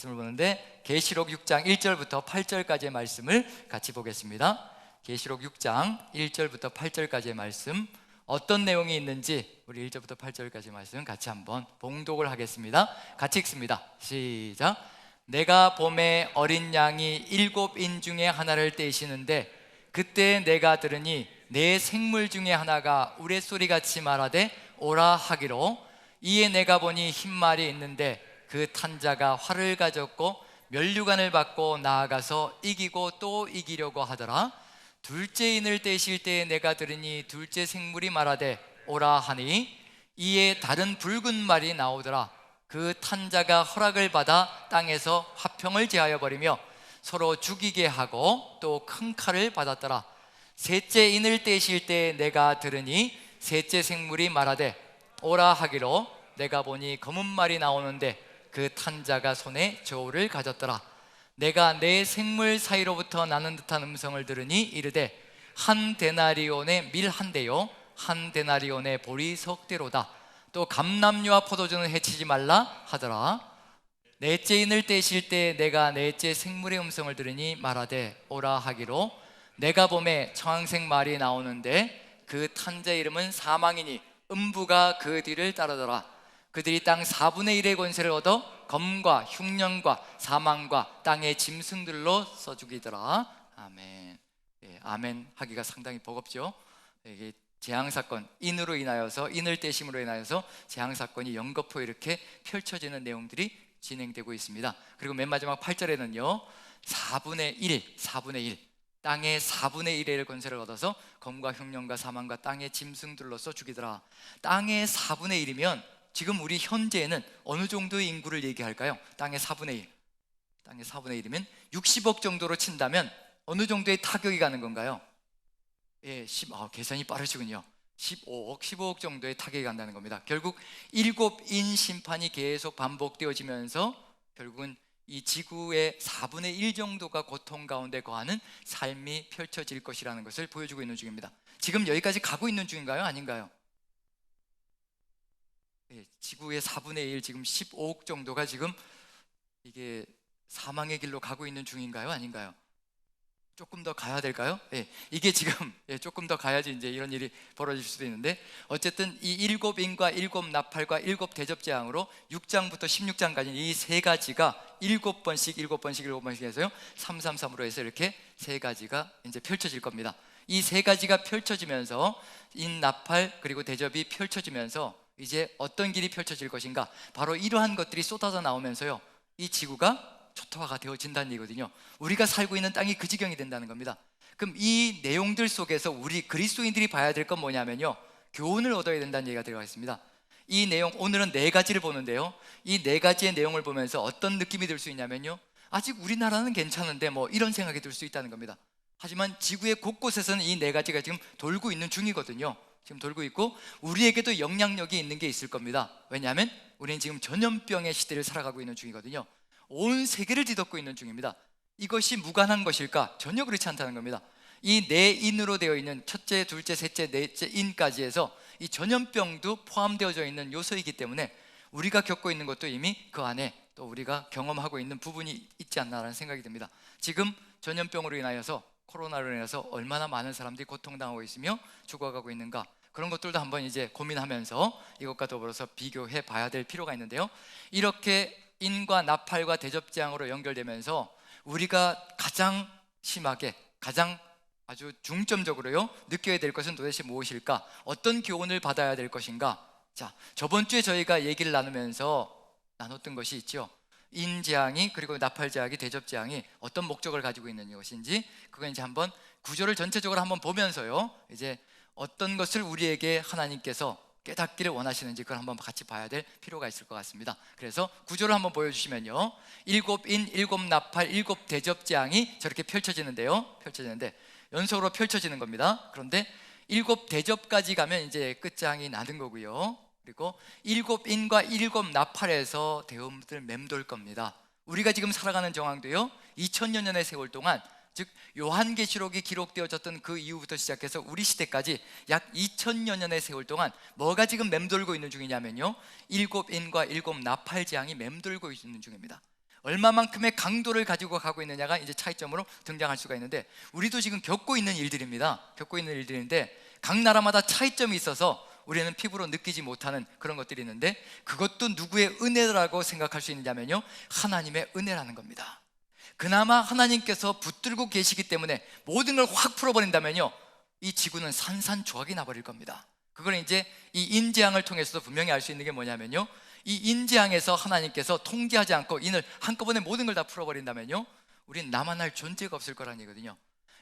말씀을 보는데 계시록 6장 1절부터 8절까지의 말씀을 같이 보겠습니다. 계시록 6장 1절부터 8절까지의 말씀, 어떤 내용이 있는지 우리 1절부터 8절까지 말씀 같이 한번 봉독을 하겠습니다. 같이 읽습니다. 시작. 내가 봄에 어린 양이 7인 중에 하나를 떼시는데 그때 내가 들으니 내 생물 중에 하나가 우레소리같이 말하되 오라 하기로, 이에 내가 보니 흰 말이 있는데 그 탄 자가 활을 가졌고 면류관을 받고 나아가서 이기고 또 이기려고 하더라. 둘째 인을 떼실 때에 내가 들으니 둘째 생물이 말하되 오라 하니, 이에 다른 붉은 말이 나오더라. 그 탄 자가 허락을 받아 땅에서 화평을 제하여 버리며 서로 죽이게 하고 또 큰 칼을 받았더라. 셋째 인을 떼실 때에 내가 들으니 셋째 생물이 말하되 오라 하기로, 내가 보니 검은 말이 나오는데 그 탄 자가 손에 저울을 가졌더라. 내가 내 생물 사이로부터 나는 듯한 음성을 들으니 이르되 한 데나리온의 밀 한 대요 한 데나리온의 보리 석 대로다. 또 감람류와 포도주는 해치지 말라 하더라. 넷째 인을 떼실 때 내가 넷째 생물의 음성을 들으니 말하되 오라 하기로, 내가 봄에 청황색 말이 나오는데 그 탄 자 이름은 사망이니 음부가 그 뒤를 따르더라. 그들이 땅 4분의 1의 권세를 얻어 검과 흉년과 사망과 땅의 짐승들로 써죽이더라. 아멘. 예, 아멘 하기가 상당히 버겁죠. 이게 재앙사건, 인으로 인하여서, 인을 떼심으로 인하여서 재앙사건이 연거푸 이렇게 펼쳐지는 내용들이 진행되고 있습니다. 그리고 맨 마지막 8절에는요 4분의 1 땅의 4분의 1의 권세를 얻어서 검과 흉년과 사망과 땅의 짐승들로서 죽이더라. 땅의 4분의 1이면 지금 우리 현재에는 어느 정도의 인구를 얘기할까요? 땅의 4분의 1, 땅의 4분의 1이면 60억 정도로 친다면 어느 정도의 타격이 가는 건가요? 예, 계산이 빠르시군요. 15억 정도의 타격이 간다는 겁니다. 결국 7인 심판이 계속 반복되어지면서 결국은 이 지구의 4분의 1 정도가 고통 가운데 거하는 삶이 펼쳐질 것이라는 것을 보여주고 있는 중입니다. 지금 여기까지 가고 있는 중인가요? 아닌가요? 예, 지구의 4분의 1, 지금 15억 정도가 지금 이게 사망의 길로 가고 있는 중인가요? 아닌가요? 조금 더 가야 될까요? 예, 이게 지금 조금 더 가야지 이제 이런 일이 벌어질 수도 있는데, 어쨌든 이 7인과 7나팔과 7대접재앙으로 6장부터 16장까지 이 세 가지가 7번씩 해서요 333으로 해서 이렇게 세 가지가 이제 펼쳐질 겁니다. 이 세 가지가 펼쳐지면서 인나팔 그리고 대접이 펼쳐지면서 이제 어떤 길이 펼쳐질 것인가, 바로 이러한 것들이 쏟아져 나오면서요 이 지구가 초토화가 되어진다는 얘기거든요. 우리가 살고 있는 땅이 그 지경이 된다는 겁니다. 그럼 이 내용들 속에서 우리 그리스도인들이 봐야 될 건 뭐냐면요 교훈을 얻어야 된다는 얘기가 들어가 있습니다. 이 내용, 오늘은 네 가지를 보는데요 이 네 가지의 내용을 보면서 어떤 느낌이 들 수 있냐면요, 아직 우리나라는 괜찮은데 뭐 이런 생각이 들 수 있다는 겁니다. 하지만 지구의 곳곳에서는 이 네 가지가 지금 돌고 있는 중이거든요. 지금 돌고 있고 우리에게도 영향력이 있는 게 있을 겁니다. 왜냐하면 우리는 지금 전염병의 시대를 살아가고 있는 중이거든요. 온 세계를 뒤덮고 있는 중입니다. 이것이 무관한 것일까? 전혀 그렇지 않다는 겁니다. 이 네 인으로 되어 있는 첫째, 둘째, 셋째, 넷째 인까지 해서 이 전염병도 포함되어져 있는 요소이기 때문에 우리가 겪고 있는 것도 이미 그 안에 또 우리가 경험하고 있는 부분이 있지 않나라는 생각이 듭니다. 지금 전염병으로 인하여서, 코로나로 인해서 얼마나 많은 사람들이 고통당하고 있으며 죽어가고 있는가, 그런 것들도 한번 이제 고민하면서 이것과 더불어서 비교해 봐야 될 필요가 있는데요, 이렇게 인과 나팔과 대접재앙으로 연결되면서 우리가 가장 심하게, 가장 아주 중점적으로요 느껴야 될 것은 도대체 무엇일까? 어떤 교훈을 받아야 될 것인가? 자, 저번 주에 저희가 얘기를 나누면서 나눴던 것이 있죠. 인재앙이 그리고 나팔재앙이, 대접재앙이 어떤 목적을 가지고 있는 것인지, 그거 이제 한번 구조를 전체적으로 한번 보면서요 이제 어떤 것을 우리에게 하나님께서 깨닫기를 원하시는지 그걸 한번 같이 봐야 될 필요가 있을 것 같습니다. 그래서 구조를 한번 보여주시면요 7인, 7나팔, 7대접재앙이 저렇게 펼쳐지는데 연속으로 펼쳐지는 겁니다. 그런데 7대접까지 가면 이제 끝장이 나는 거고요, 그리고 7인과 7나팔에서 대음들 맴돌 겁니다. 우리가 지금 살아가는 정황도요 2000여 년의 세월 동안, 즉 요한계시록이 기록되어졌던 그 이후부터 시작해서 우리 시대까지 약 2000여 년의 세월 동안 뭐가 지금 맴돌고 있는 중이냐면요 7인과 7나팔재앙이 맴돌고 있는 중입니다. 얼마만큼의 강도를 가지고 가고 있느냐가 이제 차이점으로 등장할 수가 있는데, 우리도 지금 겪고 있는 일들입니다. 겪고 있는 일들인데 각 나라마다 차이점이 있어서 우리는 피부로 느끼지 못하는 그런 것들이 있는데, 그것도 누구의 은혜라고 생각할 수 있느냐면요, 하나님의 은혜라는 겁니다. 그나마 하나님께서 붙들고 계시기 때문에 모든 걸 확 풀어버린다면요, 이 지구는 산산조각이 나버릴 겁니다. 그걸 이제 이 인재앙을 통해서도 분명히 알 수 있는 게 뭐냐면요, 이 인재앙에서 하나님께서 통제하지 않고 이늘 한꺼번에 모든 걸 다 풀어버린다면요, 우린 남아날 존재가 없을 거라는 얘기거든요.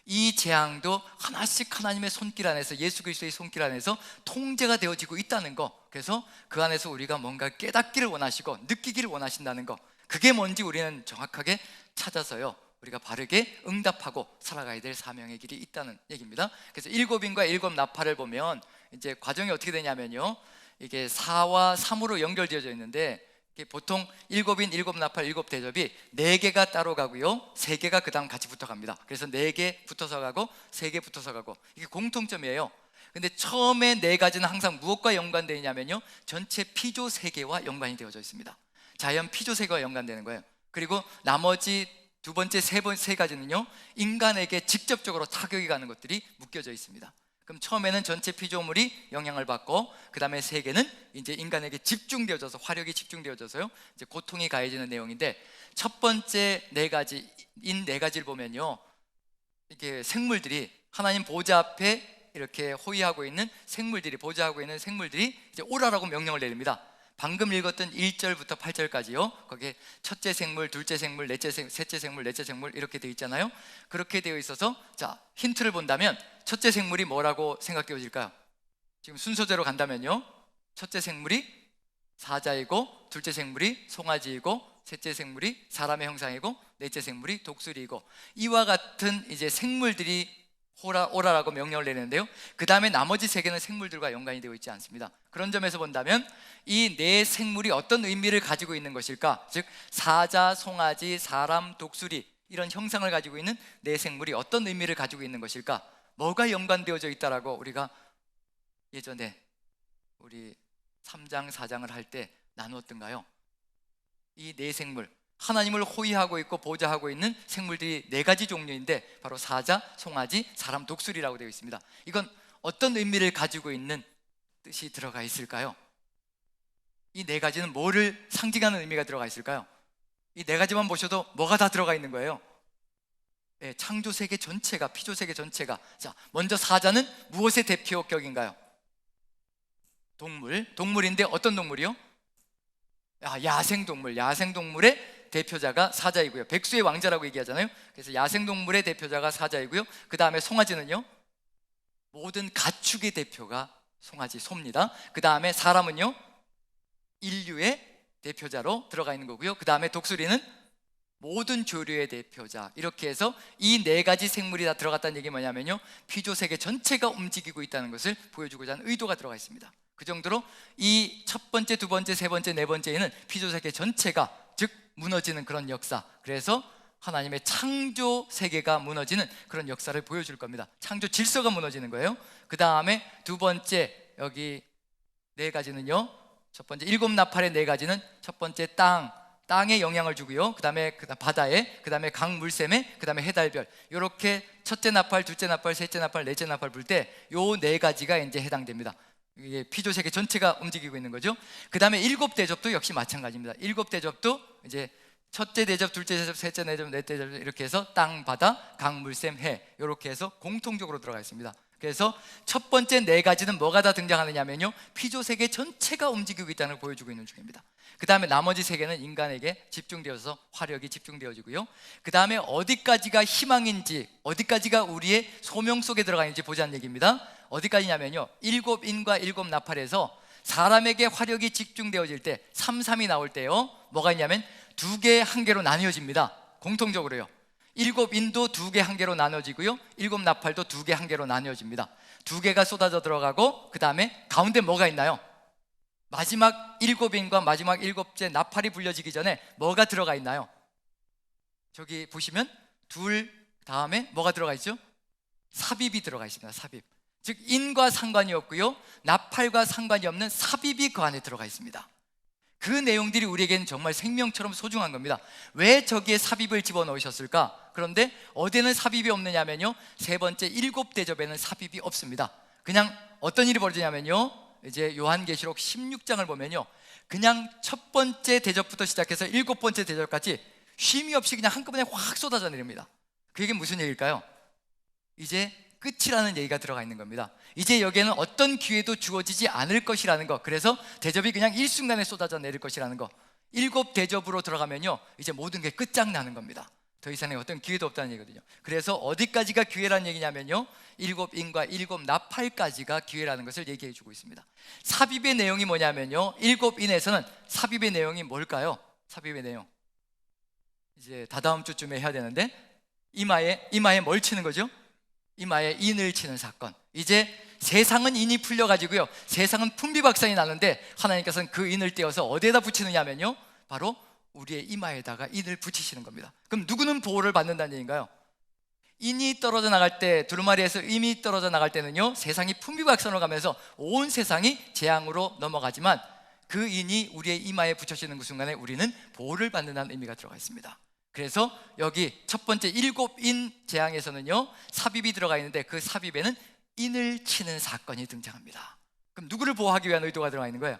이 재앙도 하나씩 하나님의 손길 안에서, 예수 그리스도의 손길 안에서 통제가 되어지고 있다는 거, 그래서 그 안에서 우리가 뭔가 깨닫기를 원하시고 느끼기를 원하신다는 거, 그게 뭔지 우리는 정확하게 찾아서요, 우리가 바르게 응답하고 살아가야 될 사명의 길이 있다는 얘기입니다. 그래서 일곱 인과 일곱 나팔을 보면 이제 과정이 어떻게 되냐면요, 이게 4와 3으로 연결되어져 있는데, 이게 보통 일곱 인, 일곱 나팔, 일곱 대접이 4개가 따로 가고요, 3개가 그 다음 같이 붙어 갑니다. 그래서 4개 붙어서 가고 3개 붙어서 가고, 이게 공통점이에요. 근데 처음에 4가지는 항상 무엇과 연관되어 있냐면요, 전체 피조 세계와 연관이 되어져 있습니다. 자연 피조 세계와 연관되는 거예요. 그리고 나머지 두 번째, 세 가지는요, 인간에게 직접적으로 타격이 가는 것들이 묶여져 있습니다. 그럼 처음에는 전체 피조물이 영향을 받고, 그 다음에 3개는 이제 인간에게 집중되어져서, 화력이 집중되어져서요, 이제 고통이 가해지는 내용인데, 첫 번째 4가지인 4가지를 보면요, 이게 생물들이 하나님 보좌 앞에 이렇게 호위하고 있는 생물들이, 보좌하고 있는 생물들이 이제 오라라고 명령을 내립니다. 방금 읽었던 1절부터 8절까지요, 거기에 첫째 생물, 둘째 생물, 셋째 생물, 넷째 생물 이렇게 되어 있잖아요. 그렇게 되어 있어서, 자, 힌트를 본다면 첫째 생물이 뭐라고 생각되어질까요? 지금 순서대로 간다면요, 첫째 생물이 사자이고, 둘째 생물이 송아지이고, 셋째 생물이 사람의 형상이고, 넷째 생물이 독수리이고, 이와 같은 이제 생물들이 오라라고 명령을 내리는데요, 그 다음에 나머지 3개는 생물들과 연관이 되어 있지 않습니다. 그런 점에서 본다면 이 4생물이 어떤 의미를 가지고 있는 것일까? 즉 사자, 송아지, 사람, 독수리, 이런 형상을 가지고 있는 4생물이 어떤 의미를 가지고 있는 것일까? 뭐가 연관되어져 있다라고 우리가 예전에 우리 3장, 4장을 할 때 나누었던가요? 이 4생물, 하나님을 호위하고 있고 보좌하고 있는 생물들이 4가지 종류인데, 바로 사자, 송아지, 사람, 독수리라고 되어 있습니다. 이건 어떤 의미를 가지고 있는 뜻이 들어가 있을까요? 이 4가지는 뭐를 상징하는 의미가 들어가 있을까요? 이 4가지만 보셔도 뭐가 다 들어가 있는 거예요. 네, 창조세계 전체가, 피조세계 전체가. 자, 먼저 사자는 무엇의 대표격인가요? 동물인데 어떤 동물이요? 야생동물, 야생동물의 대표자가 사자이고요, 백수의 왕자라고 얘기하잖아요. 그래서 야생동물의 대표자가 사자이고요, 그 다음에 송아지는요, 모든 가축의 대표가 송아지, 소입니다. 그 다음에 사람은요, 인류의 대표자로 들어가 있는 거고요, 그 다음에 독수리는 모든 조류의 대표자. 이렇게 해서 이 4가지 생물이 다 들어갔다는 얘기 뭐냐면요, 피조세계 전체가 움직이고 있다는 것을 보여주고자 하는 의도가 들어가 있습니다. 그 정도로 이 첫 번째, 두 번째, 세 번째, 네 번째에는 피조세계 전체가, 즉 무너지는 그런 역사, 그래서 하나님의 창조 세계가 무너지는 그런 역사를 보여줄 겁니다. 창조 질서가 무너지는 거예요. 그 다음에 두 번째, 여기 4가지는요, 첫 번째 일곱 나팔의 4가지는 첫 번째 땅에 영향을 주고요, 그 다음에 바다에, 그 다음에 강 물샘에, 그 다음에 해달별, 이렇게 첫째 나팔, 둘째 나팔, 셋째 나팔, 넷째 나팔 불 때 요 4가지가 이제 해당됩니다. 이게 피조세계 전체가 움직이고 있는 거죠. 그 다음에 7대접도 역시 마찬가지입니다. 7대접도 이제 첫째 대접, 둘째 대접, 셋째 대접, 넷째 대접 이렇게 해서 땅, 바다, 강, 물샘, 해, 이렇게 해서 공통적으로 들어가 있습니다. 그래서 첫 번째 4가지는 뭐가 다 등장하느냐면요, 피조세계 전체가 움직이고 있다는 걸 보여주고 있는 중입니다. 그 다음에 나머지 3개는 인간에게 집중되어서 화력이 집중되어지고요, 그 다음에 어디까지가 희망인지, 어디까지가 우리의 소명 속에 들어가 있는지 보자는 얘기입니다. 어디까지냐면요, 7인과 7나팔에서 사람에게 화력이 집중되어질 때 3, 3이 나올 때요, 뭐가 있냐면 2개, 1개로 나뉘어집니다. 공통적으로요. 7인도 2개, 1개로 나눠지고요, 7나팔도 2개, 1개로 나뉘어집니다. 2개가 쏟아져 들어가고, 그 다음에 가운데 뭐가 있나요? 마지막 7인과 마지막 7째 나팔이 불려지기 전에 뭐가 들어가 있나요? 저기 보시면 둘 다음에 뭐가 들어가 있죠? 삽입이 들어가 있습니다. 삽입, 즉 인과 상관이 없고요, 나팔과 상관이 없는 삽입이 그 안에 들어가 있습니다. 그 내용들이 우리에게는 정말 생명처럼 소중한 겁니다. 왜 저기에 삽입을 집어넣으셨을까? 그런데 어디에는 삽입이 없느냐면요, 세 번째 7대접에는 삽입이 없습니다. 그냥 어떤 일이 벌어지냐면요, 이제 요한계시록 16장을 보면요, 그냥 첫 번째 대접부터 시작해서 7번째 대접까지 쉼이 없이 그냥 한꺼번에 확 쏟아져 내립니다. 그게 무슨 얘기일까요? 이제 끝이라는 얘기가 들어가 있는 겁니다. 이제 여기에는 어떤 기회도 주어지지 않을 것이라는 거, 그래서 대접이 그냥 일순간에 쏟아져 내릴 것이라는 거. 7대접으로 들어가면요, 이제 모든 게 끝장나는 겁니다. 더 이상의 어떤 기회도 없다는 얘기거든요. 그래서 어디까지가 기회라는 얘기냐면요, 7인과 7나팔까지가 기회라는 것을 얘기해 주고 있습니다. 삽입의 내용이 뭐냐면요, 7인에서는 삽입의 내용이 뭘까요? 삽입의 내용, 이제 다다음 주쯤에 해야 되는데, 이마에 뭘 치는 거죠? 이마에 인을 치는 사건. 이제 세상은 인이 풀려가지고요, 세상은 풍비박산이 나는데 하나님께서는 그 인을 떼어서 어디에다 붙이느냐 하면요, 바로 우리의 이마에다가 인을 붙이시는 겁니다. 그럼 누구는 보호를 받는다는 얘기인가요? 인이 떨어져 나갈 때, 두루마리에서 인이 떨어져 나갈 때는요, 세상이 풍비박산으로 가면서 온 세상이 재앙으로 넘어가지만 그 인이 우리의 이마에 붙여지는 그 순간에 우리는 보호를 받는다는 의미가 들어가 있습니다. 그래서 여기 첫 번째 7인 재앙에서는요, 삽입이 들어가 있는데 그 삽입에는 인을 치는 사건이 등장합니다. 그럼 누구를 보호하기 위한 의도가 들어가 있는 거예요?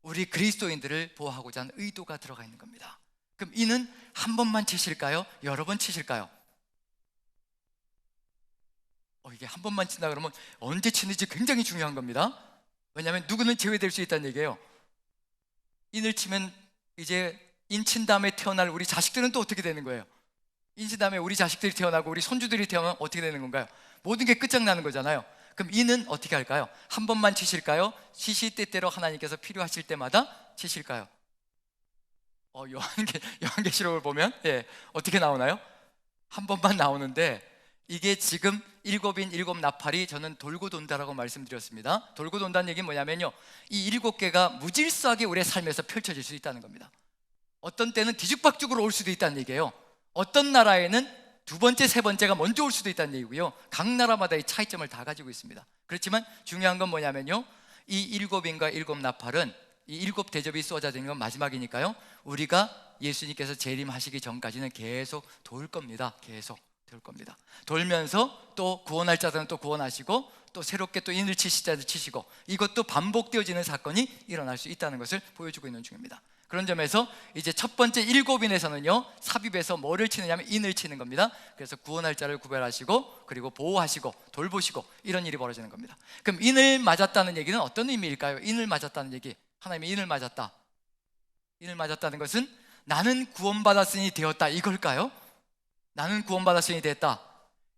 우리 그리스도인들을 보호하고자 하는 의도가 들어가 있는 겁니다. 그럼 인은 한 번만 치실까요? 여러 번 치실까요? 이게 한 번만 친다 그러면 언제 치는지 굉장히 중요한 겁니다. 왜냐하면 누구는 제외될 수 있다는 얘기예요. 인을 치면 이제 인 친 다음에 태어날 우리 자식들은 또 어떻게 되는 거예요? 인 친 다음에 우리 자식들이 태어나고 우리 손주들이 태어나면 어떻게 되는 건가요? 모든 게 끝장나는 거잖아요. 그럼 인은 어떻게 할까요? 한 번만 치실까요? 시시때때로 하나님께서 필요하실 때마다 치실까요? 요한계시록을 보면 어떻게 나오나요? 한 번만 나오는데, 이게 지금 7인 7나팔이 저는 돌고 돈다라고 말씀드렸습니다. 돌고 돈다는 얘기는 뭐냐면요, 이 7개가 무질서하게 우리의 삶에서 펼쳐질 수 있다는 겁니다. 어떤 때는 뒤죽박죽으로 올 수도 있다는 얘기예요. 어떤 나라에는 두 번째, 세 번째가 먼저 올 수도 있다는 얘기고요, 각 나라마다의 차이점을 다 가지고 있습니다. 그렇지만 중요한 건 뭐냐면요, 이 7인과 7나팔은 이 7대접이 쏟아지는 건 마지막이니까요, 우리가 예수님께서 재림하시기 전까지는 계속 돌 겁니다. 계속 돌 겁니다. 돌면서 또 구원할 자들은 또 구원하시고, 또 새롭게 또 인을 치실 자들 치시고, 이것도 반복되어지는 사건이 일어날 수 있다는 것을 보여주고 있는 중입니다. 그런 점에서 이제 첫 번째 7인에서는요, 삽입에서 뭐를 치느냐면 인을 치는 겁니다. 그래서 구원할 자를 구별하시고, 그리고 보호하시고 돌보시고, 이런 일이 벌어지는 겁니다. 그럼 인을 맞았다는 얘기는 어떤 의미일까요? 인을 맞았다는 얘기, 하나님이 인을 맞았다, 인을 맞았다는 것은 나는 구원받았으니 되었다, 이걸까요? 나는 구원받았으니 됐다,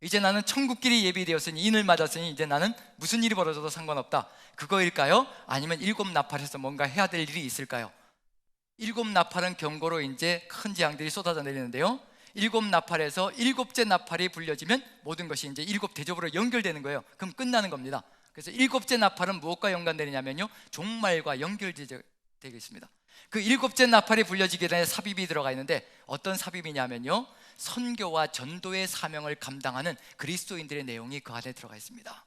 이제 나는 천국길이 예비되었으니, 인을 맞았으니 이제 나는 무슨 일이 벌어져도 상관없다, 그거일까요? 아니면 7나팔에서 뭔가 해야 될 일이 있을까요? 7나팔은 경고로 이제 큰 재앙들이 쏟아져 내리는데요, 7나팔에서 7째 나팔이 불려지면 모든 것이 이제 7대접으로 연결되는 거예요. 그럼 끝나는 겁니다. 그래서 7째 나팔은 무엇과 연관되느냐면요, 종말과 연결되겠습니다. 그 7째 나팔이 불려지기 전에 삽입이 들어가 있는데, 어떤 삽입이냐면요, 선교와 전도의 사명을 감당하는 그리스도인들의 내용이 그 안에 들어가 있습니다.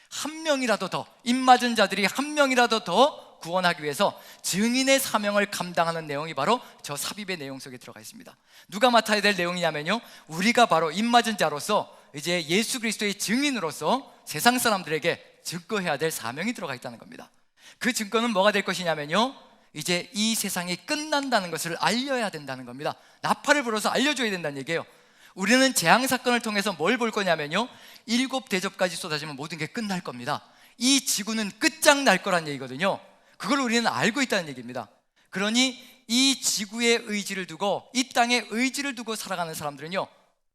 한 명이라도 더, 입맞은 자들이 한 명이라도 더 구원하기 위해서 증인의 사명을 감당하는 내용이 바로 저 삽입의 내용 속에 들어가 있습니다. 누가 맡아야 될 내용이냐면요, 우리가 바로 입맞은 자로서 이제 예수 그리스도의 증인으로서 세상 사람들에게 증거해야 될 사명이 들어가 있다는 겁니다. 그 증거는 뭐가 될 것이냐면요, 이제 이 세상이 끝난다는 것을 알려야 된다는 겁니다. 나팔을 불어서 알려줘야 된다는 얘기예요. 우리는 재앙 사건을 통해서 뭘 볼 거냐면요, 7대접까지 쏟아지면 모든 게 끝날 겁니다. 이 지구는 끝장날 거란 얘기거든요. 그걸 우리는 알고 있다는 얘기입니다. 그러니 이 지구의 의지를 두고, 이 땅의 의지를 두고 살아가는 사람들은요,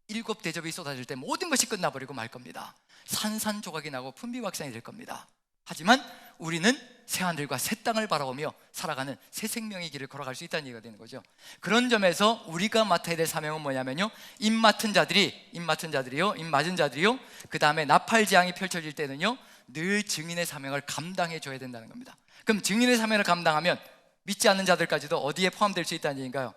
7대접이 쏟아질 때 모든 것이 끝나버리고 말 겁니다. 산산조각이 나고 풍비박산이 될 겁니다. 하지만 우리는 새하늘과 새 땅을 바라보며 살아가는 새 생명의 길을 걸어갈 수 있다는 얘기가 되는 거죠. 그런 점에서 우리가 맡아야 될 사명은 뭐냐면요, 입 맞은 자들이요, 그 다음에 나팔 재앙이 펼쳐질 때는요, 늘 증인의 사명을 감당해 줘야 된다는 겁니다. 그럼 증인의 사명을 감당하면 믿지 않는 자들까지도 어디에 포함될 수 있다는 얘기인가요?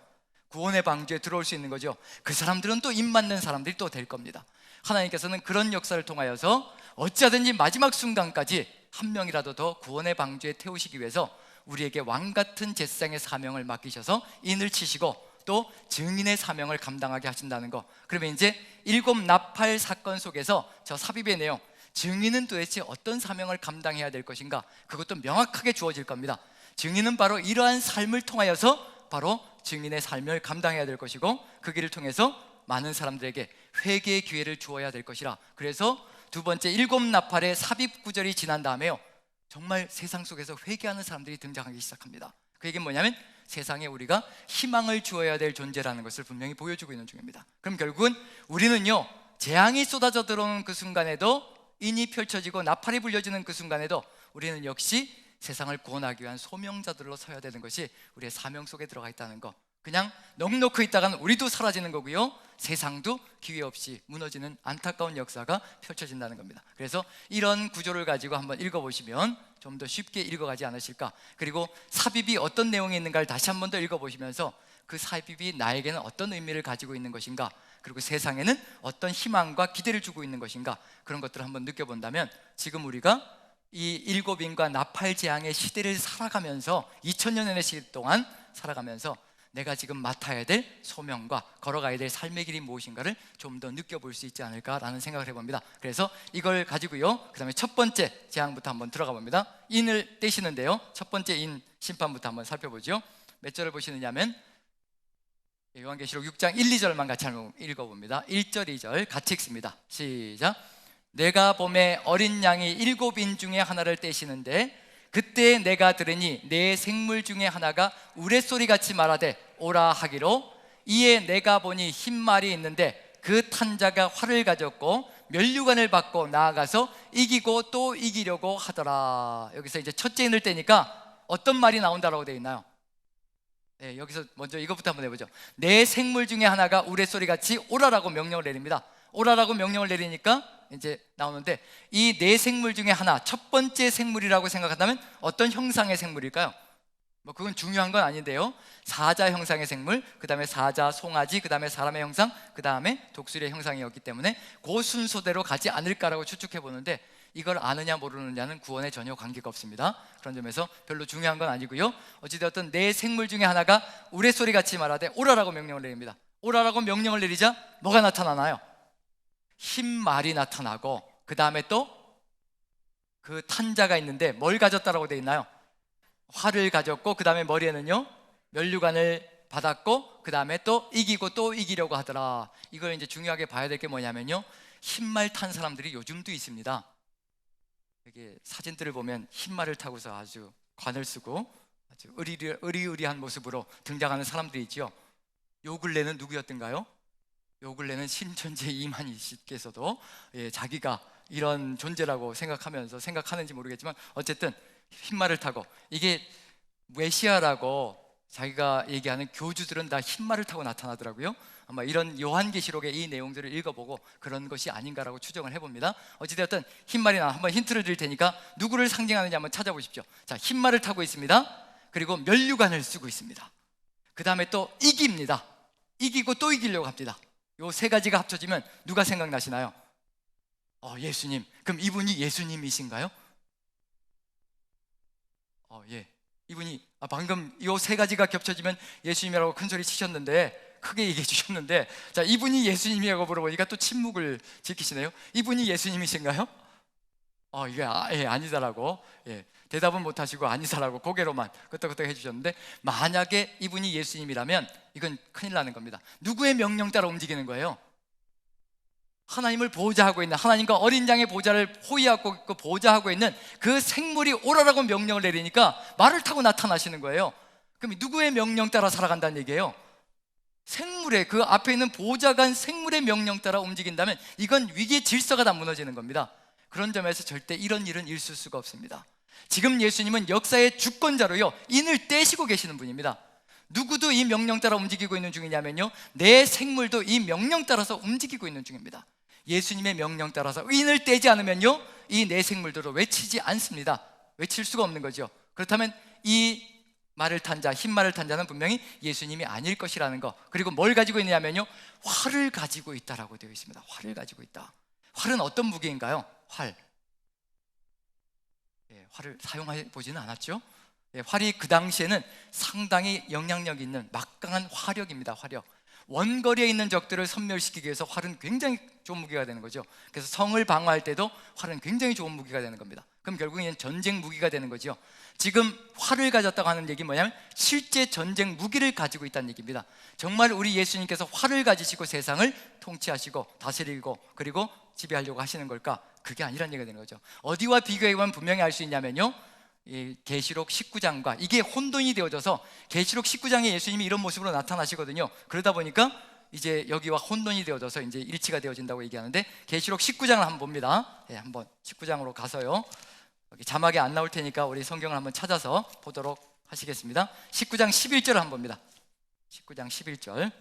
구원의 방주에 들어올 수 있는 거죠. 그 사람들은 또 입 맞는 사람들이 또 될 겁니다. 하나님께서는 그런 역사를 통하여서 어찌하든지 마지막 순간까지 한 명이라도 더 구원의 방주에 태우시기 위해서 우리에게 왕 같은 제사장의 사명을 맡기셔서 인을 치시고 또 증인의 사명을 감당하게 하신다는 거. 그러면 이제 7 나팔 사건 속에서 저 삽입의 내용, 증인은 도대체 어떤 사명을 감당해야 될 것인가, 그것도 명확하게 주어질 겁니다. 증인은 바로 이러한 삶을 통하여서 바로 증인의 삶을 감당해야 될 것이고, 그 길을 통해서 많은 사람들에게 회개의 기회를 주어야 될 것이라. 그래서 두 번째 7 나팔의 삽입 구절이 지난 다음에요, 정말 세상 속에서 회개하는 사람들이 등장하기 시작합니다. 그 얘기는 뭐냐면 세상에 우리가 희망을 주어야 될 존재라는 것을 분명히 보여주고 있는 중입니다. 그럼 결국은 우리는요, 재앙이 쏟아져 들어오는 그 순간에도, 인이 펼쳐지고 나팔이 불려지는 그 순간에도 우리는 역시 세상을 구원하기 위한 소명자들로 서야 되는 것이 우리의 사명 속에 들어가 있다는 거. 그냥 넉넉히 있다가는 우리도 사라지는 거고요, 세상도 기회 없이 무너지는 안타까운 역사가 펼쳐진다는 겁니다. 그래서 이런 구조를 가지고 한번 읽어보시면 좀 더 쉽게 읽어가지 않으실까. 그리고 삽입이 어떤 내용이 있는가를 다시 한번 더 읽어보시면서 그 삽입이 나에게는 어떤 의미를 가지고 있는 것인가, 그리고 세상에는 어떤 희망과 기대를 주고 있는 것인가, 그런 것들을 한번 느껴본다면 지금 우리가 이 일곱인과 나팔 재앙의 시대를 살아가면서 2000년의 시대 동안 살아가면서 내가 지금 맡아야 될 소명과 걸어가야 될 삶의 길이 무엇인가를 좀 더 느껴볼 수 있지 않을까라는 생각을 해봅니다. 그래서 이걸 가지고요, 그 다음에 첫 번째 재앙부터 한번 들어가 봅니다. 인을 떼시는데요, 첫 번째 인 심판부터 한번 살펴보죠. 몇 절을 보시느냐면 요한계시록 6장 1, 2절만 같이 한번 읽어봅니다. 1절 2절 같이 읽습니다. 시작. 내가 봄에 어린 양이 7인 중에 하나를 떼시는데 그때 내가 들으니 내 생물 중에 하나가 우레소리같이 말하되 오라 하기로, 이에 내가 보니 흰 말이 있는데 그 탄자가 활을 가졌고 면류관을 받고 나아가서 이기고 또 이기려고 하더라. 여기서 이제 첫째 인을 떼니까 어떤 말이 나온다라고 되어 있나요? 네, 여기서 먼저 이것부터 한번 해보죠. 내 생물 중에 하나가 우레소리같이 오라라고 명령을 내립니다. 오라라고 명령을 내리니까 이제 나오는데, 이 네 생물 중에 하나, 첫 번째 생물이라고 생각한다면 어떤 형상의 생물일까요? 뭐 그건 중요한 건 아닌데요, 사자 형상의 생물, 그 다음에 사자, 송아지, 그 다음에 사람의 형상, 그 다음에 독수리의 형상이었기 때문에 그 순서대로 가지 않을까라고 추측해 보는데, 이걸 아느냐 모르느냐는 구원에 전혀 관계가 없습니다. 그런 점에서 별로 중요한 건 아니고요, 어찌되었든 네 생물 중에 하나가 우레소리같이 말하되 오라라고 명령을 내립니다. 오라라고 명령을 내리자 뭐가 나타나나요? 흰 말이 나타나고, 그 다음에 또 그 탄자가 있는데 뭘 가졌다라고 되어 있나요? 활을 가졌고, 그 다음에 머리에는요 면류관을 받았고, 그 다음에 또 이기고 또 이기려고 하더라. 이걸 이제 중요하게 봐야 될 게 뭐냐면요, 흰말 탄 사람들이 요즘도 있습니다. 이게 사진들을 보면 흰말을 타고서 아주 관을 쓰고 아주 의리의리한 모습으로 등장하는 사람들이 있죠. 요 근래는 누구였던가요? 요 근래는 신천지 이만희 씨께서도 자기가 이런 존재라고 생각하는지 모르겠지만 어쨌든 흰말을 타고, 이게 메시아라고 자기가 얘기하는 교주들은 다 흰말을 타고 나타나더라고요. 아마 이런 요한계시록의 이 내용들을 읽어보고 그런 것이 아닌가라고 추정을 해봅니다. 어찌되었든 흰말이 한번 힌트를 드릴 테니까 누구를 상징하는지 한번 찾아보십시오. 자, 흰말을 타고 있습니다. 그리고 면류관을 쓰고 있습니다. 그 다음에 또 이깁니다. 이기고 또 이기려고 합니다. 요 세 가지가 합쳐지면 누가 생각나시나요? 예수님. 그럼 이분이 예수님이신가요? 예. 이분이 방금 요 세 가지가 겹쳐지면 예수님이라고 큰 소리 치셨는데, 크게 얘기해 주셨는데, 자, 이분이 예수님이라고 물어보니까 또 침묵을 지키시네요. 이분이 예수님이신가요? 이게 아니다라고, 대답은 못 하시고 아니다라고 고개로만 끄덕끄덕 해주셨는데, 만약에 이분이 예수님이라면 이건 큰일 나는 겁니다. 누구의 명령 따라 움직이는 거예요? 하나님을 보호자하고 있는, 하나님과 어린 양의 보좌를 호위하고 있고 보호자하고 있는 그 생물이 오라라고 명령을 내리니까 말을 타고 나타나시는 거예요. 그럼 누구의 명령 따라 살아간다는 얘기예요? 생물의, 그 앞에 있는 보호자간 생물의 명령 따라 움직인다면 이건 위기의 질서가 다 무너지는 겁니다. 그런 점에서 절대 이런 일은 있을 수가 없습니다. 지금 예수님은 역사의 주권자로요 인을 떼시고 계시는 분입니다. 누구도 이 명령 따라 움직이고 있는 중이냐면요, 내 생물도 이 명령 따라서 움직이고 있는 중입니다. 예수님의 명령 따라서 인을 떼지 않으면요 이 내 생물들을 외치지 않습니다. 외칠 수가 없는 거죠. 그렇다면 이 말을 탄 자, 흰 말을 탄 자는 분명히 예수님이 아닐 것이라는 거. 그리고 뭘 가지고 있느냐면요, 활을 가지고 있다라고 되어 있습니다. 활을 가지고 있다. 활은 어떤 무기인가요? 활. 활을 사용해 보지는 않았죠. 활이 그 당시에는 상당히 영향력 있는 막강한 화력입니다. 화력. 원거리에 있는 적들을 섬멸시키기 위해서 활은 굉장히 좋은 무기가 되는 거죠. 그래서 성을 방어할 때도 활은 굉장히 좋은 무기가 되는 겁니다. 그럼 결국엔 전쟁 무기가 되는 거죠. 지금 활을 가졌다고 하는 얘기는 뭐냐면 실제 전쟁 무기를 가지고 있다는 얘기입니다. 정말 우리 예수님께서 활을 가지시고 세상을 통치하시고 다스리고 그리고 지배하려고 하시는 걸까? 그게 아니란 얘기가 되는 거죠. 어디와 비교해보면 분명히 알 수 있냐면요, 이 계시록 19장과 이게 혼돈이 되어져서 계시록 19장에 예수님이 이런 모습으로 나타나시거든요. 그러다 보니까 이제 여기와 혼돈이 되어져서 이제 일치가 되어진다고 얘기하는데, 계시록 19장을 한번 봅니다. 한번 19장으로 가서요, 여기 자막에 안 나올 테니까 우리 성경을 한번 찾아서 보도록 하시겠습니다. 19장 11절을 한번 봅니다. 19장 11절.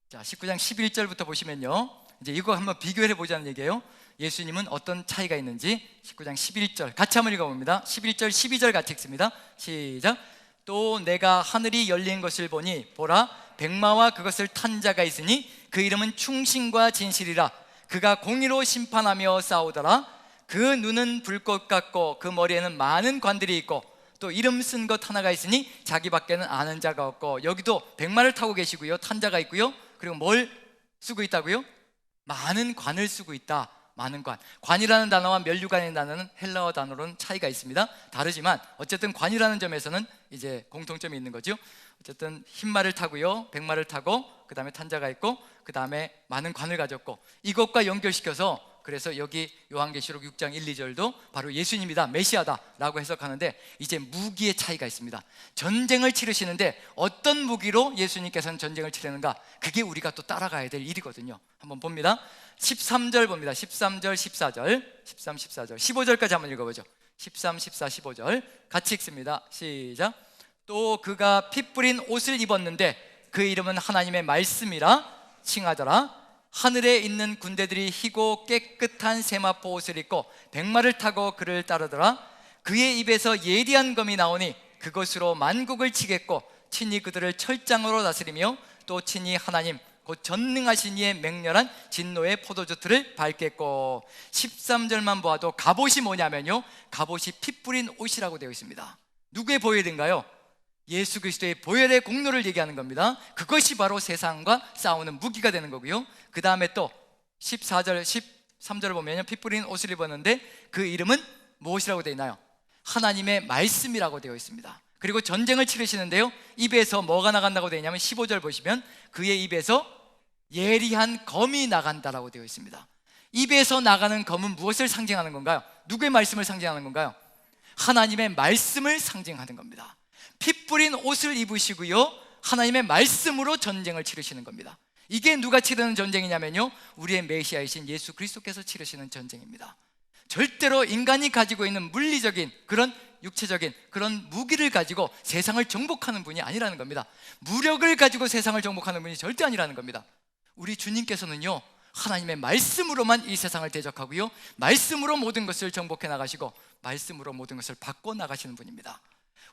자, 19장 11절부터 보시면요, 이제 이거 한번 비교해 보자는 얘기예요. 예수님은 어떤 차이가 있는지 19장 11절 같이 한번 읽어봅니다. 11절 12절 같이 읽습니다. 시작. 또 내가 하늘이 열린 것을 보니 보라, 백마와 그것을 탄 자가 있으니 그 이름은 충신과 진실이라. 그가 공의로 심판하며 싸우더라. 그 눈은 불꽃 같고 그 머리에는 많은 관들이 있고 또 이름 쓴 것 하나가 있으니 자기밖에는 아는 자가 없고. 여기도 백마를 타고 계시고요, 탄 자가 있고요, 그리고 뭘 쓰고 있다고요? 많은 관을 쓰고 있다. 많은 관. 관이라는 단어와 면류관이라는 단어는 헬라어 단어로는 차이가 있습니다. 다르지만 어쨌든 관이라는 점에서는 이제 공통점이 있는 거죠. 어쨌든 흰말을 타고요, 백마를 타고 그 다음에 탄 자가 있고 그 다음에 많은 관을 가졌고, 이것과 연결시켜서 그래서 여기 요한계시록 6장 1, 2절도 바로 예수님이다, 메시아다 라고 해석하는데, 이제 무기의 차이가 있습니다. 전쟁을 치르시는데 어떤 무기로 예수님께서는 전쟁을 치르는가, 그게 우리가 또 따라가야 될 일이거든요. 한번 봅니다. 13절 봅니다. 13절, 14절, 13, 14절, 15절까지 한번 읽어보죠. 13, 14, 15절 같이 읽습니다. 시작. 또 그가 피 뿌린 옷을 입었는데 그 이름은 하나님의 말씀이라 칭하더라. 하늘에 있는 군대들이 희고 깨끗한 세마포 옷을 입고 백마를 타고 그를 따르더라. 그의 입에서 예리한 검이 나오니 그것으로 만국을 치겠고 친히 그들을 철장으로 다스리며 또 친히 하나님 곧 전능하신 이의 맹렬한 진노의 포도주 틀을 밟겠고. 13절만 보아도 갑옷이 뭐냐면요, 갑옷이 피 뿌린 옷이라고 되어 있습니다. 누구의 보혈인가요? 예수 그리스도의 보혈의 공로를 얘기하는 겁니다. 그것이 바로 세상과 싸우는 무기가 되는 거고요. 그 다음에 또 14절, 13절을 보면 피 뿌린 옷을 입었는데 그 이름은 무엇이라고 되어 있나요? 하나님의 말씀이라고 되어 있습니다. 그리고 전쟁을 치르시는데요, 입에서 뭐가 나간다고 되어 있냐면 15절 보시면 그의 입에서 예리한 검이 나간다라고 되어 있습니다. 입에서 나가는 검은 무엇을 상징하는 건가요? 누구의 말씀을 상징하는 건가요? 하나님의 말씀을 상징하는 겁니다. 피 뿌린 옷을 입으시고요, 하나님의 말씀으로 전쟁을 치르시는 겁니다. 이게 누가 치르는 전쟁이냐면요, 우리의 메시아이신 예수 그리스도께서 치르시는 전쟁입니다. 절대로 인간이 가지고 있는 물리적인 그런 육체적인 그런 무기를 가지고 세상을 정복하는 분이 아니라는 겁니다. 무력을 가지고 세상을 정복하는 분이 절대 아니라는 겁니다. 우리 주님께서는요, 하나님의 말씀으로만 이 세상을 대적하고요, 말씀으로 모든 것을 정복해 나가시고 말씀으로 모든 것을 바꿔 나가시는 분입니다.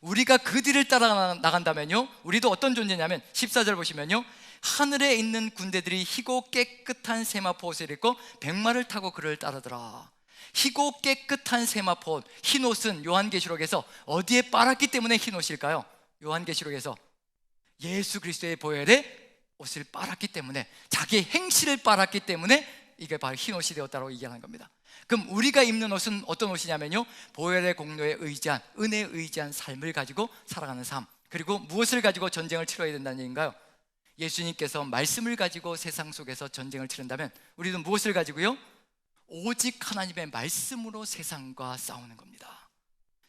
우리가 그 뒤를 따라 나간다면요, 우리도 어떤 존재냐면 14절 보시면요, 하늘에 있는 군대들이 희고 깨끗한 세마포 옷을 입고 백마를 타고 그를 따르더라. 희고 깨끗한 세마포 옷, 흰 옷은 요한계시록에서 어디에 빨았기 때문에 흰 옷일까요? 요한계시록에서 예수 그리스도의 보혈에 옷을 빨았기 때문에, 자기의 행실을 빨았기 때문에 이게 바로 흰 옷이 되었다고 얘기하는 겁니다. 그럼 우리가 입는 옷은 어떤 옷이냐면요, 보혈의 공로에 의지한, 은혜에 의지한 삶을 가지고 살아가는 삶. 그리고 무엇을 가지고 전쟁을 치러야 된다는 얘기인가요? 예수님께서 말씀을 가지고 세상 속에서 전쟁을 치른다면 우리도 무엇을 가지고요? 오직 하나님의 말씀으로 세상과 싸우는 겁니다.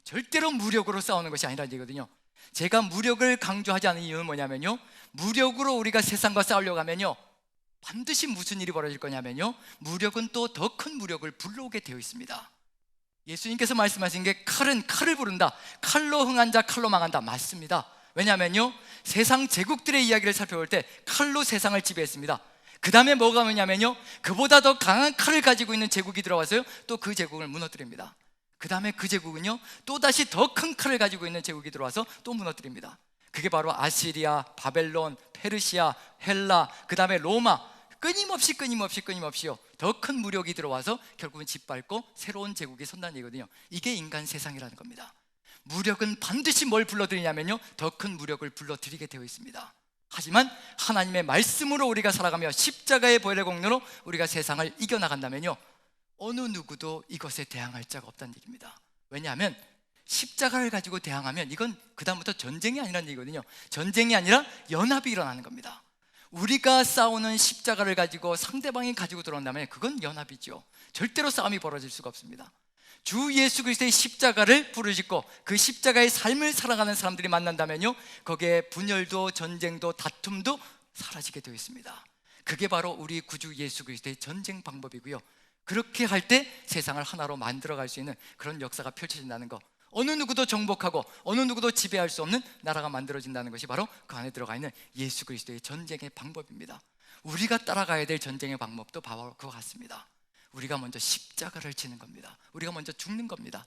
절대로 무력으로 싸우는 것이 아니라는 얘기거든요. 제가 무력을 강조하지 않는 이유는 뭐냐면요, 무력으로 우리가 세상과 싸우려고 하면요, 반드시 무슨 일이 벌어질 거냐면요, 무력은 또 더 큰 무력을 불러오게 되어 있습니다. 예수님께서 말씀하신 게 칼은 칼을 부른다, 칼로 흥한 자 칼로 망한다. 맞습니다. 왜냐하면요, 세상 제국들의 이야기를 살펴볼 때 칼로 세상을 지배했습니다. 그 다음에 뭐가 오냐면요, 그보다 더 강한 칼을 가지고 있는 제국이 들어와서요, 또 그 제국을 무너뜨립니다. 그 다음에 그 제국은요, 또다시 더 큰 칼을 가지고 있는 제국이 들어와서 또 무너뜨립니다. 그게 바로 아시리아, 바벨론, 페르시아, 헬라, 그 다음에 로마, 끊임없이요, 더 큰 무력이 들어와서 결국은 짓밟고 새로운 제국이 선다는 얘기거든요. 이게 인간 세상이라는 겁니다. 무력은 반드시 뭘 불러들이냐면요, 더 큰 무력을 불러들이게 되어 있습니다. 하지만 하나님의 말씀으로 우리가 살아가며 십자가의 보혈의 공로로 우리가 세상을 이겨나간다면요, 어느 누구도 이것에 대항할 자가 없다는 얘기입니다. 왜냐하면 십자가를 가지고 대항하면 이건 그 다음부터 전쟁이 아니라는 얘기거든요. 전쟁이 아니라 연합이 일어나는 겁니다. 우리가 싸우는 십자가를 가지고 상대방이 가지고 들어온다면 그건 연합이죠. 절대로 싸움이 벌어질 수가 없습니다. 주 예수 그리스도의 십자가를 부르짖고 그 십자가의 삶을 살아가는 사람들이 만난다면요, 거기에 분열도 전쟁도 다툼도 사라지게 되어 있습니다. 그게 바로 우리 구주 예수 그리스도의 전쟁 방법이고요, 그렇게 할 때 세상을 하나로 만들어갈 수 있는 그런 역사가 펼쳐진다는 거, 어느 누구도 정복하고 어느 누구도 지배할 수 없는 나라가 만들어진다는 것이 바로 그 안에 들어가 있는 예수 그리스도의 전쟁의 방법입니다. 우리가 따라가야 될 전쟁의 방법도 바로 그와 같습니다. 우리가 먼저 십자가를 지는 겁니다. 우리가 먼저 죽는 겁니다.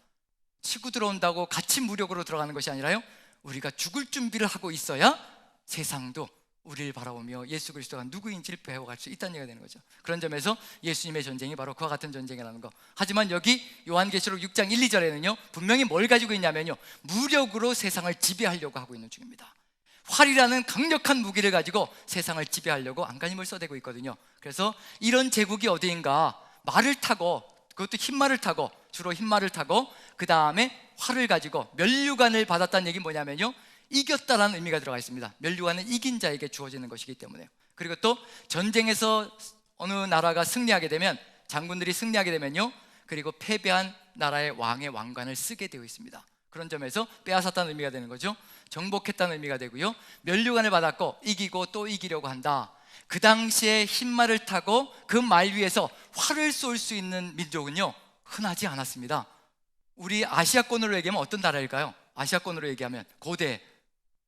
치고 들어온다고 같이 무력으로 들어가는 것이 아니라요, 우리가 죽을 준비를 하고 있어야 세상도 우리를 바라보며 예수 그리스도가 누구인지를 배워갈 수 있다는 얘기가 되는 거죠. 그런 점에서 예수님의 전쟁이 바로 그와 같은 전쟁이라는 거. 하지만 여기 요한계시록 6장 1, 2절에는요 분명히 뭘 가지고 있냐면요, 무력으로 세상을 지배하려고 하고 있는 중입니다. 활이라는 강력한 무기를 가지고 세상을 지배하려고 안간힘을 써대고 있거든요. 그래서 이런 제국이 어디인가, 말을 타고, 그것도 흰말을 타고, 주로 흰말을 타고 그 다음에 활을 가지고 면류관을 받았다는 얘기는 뭐냐면요, 이겼다라는 의미가 들어가 있습니다. 면류관은 이긴 자에게 주어지는 것이기 때문에. 그리고 또 전쟁에서 어느 나라가 승리하게 되면, 장군들이 승리하게 되면요, 그리고 패배한 나라의 왕의 왕관을 쓰게 되어 있습니다. 그런 점에서 빼앗았다는 의미가 되는 거죠. 정복했다는 의미가 되고요, 면류관을 받았고 이기고 또 이기려고 한다. 그 당시에 흰말을 타고 그 말 위에서 활을 쏠 수 있는 민족은요 흔하지 않았습니다. 우리 아시아권으로 얘기하면 어떤 나라일까요? 아시아권으로 얘기하면 고대,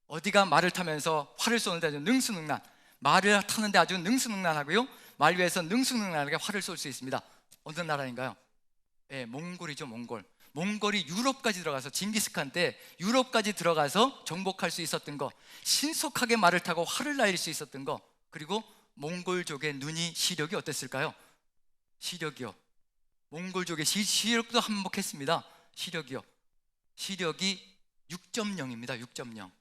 어디가 말을 타면서 활을 쏘는데 아주 능수능란, 말을 타는데 아주 능수능란하고요, 말 위에서 능수능란하게 활을 쏠 수 있습니다. 어느 나라인가요? 몽골이죠. 몽골이 유럽까지 들어가서, 징기스칸 때 유럽까지 들어가서 정복할 수 있었던 거, 신속하게 말을 타고 활을 날릴 수 있었던 거, 그리고 몽골족의 눈이, 시력이 어땠을까요? 시력이요, 몽골족의 시력도 한몫했습니다. 시력이 6.0입니다 6.0.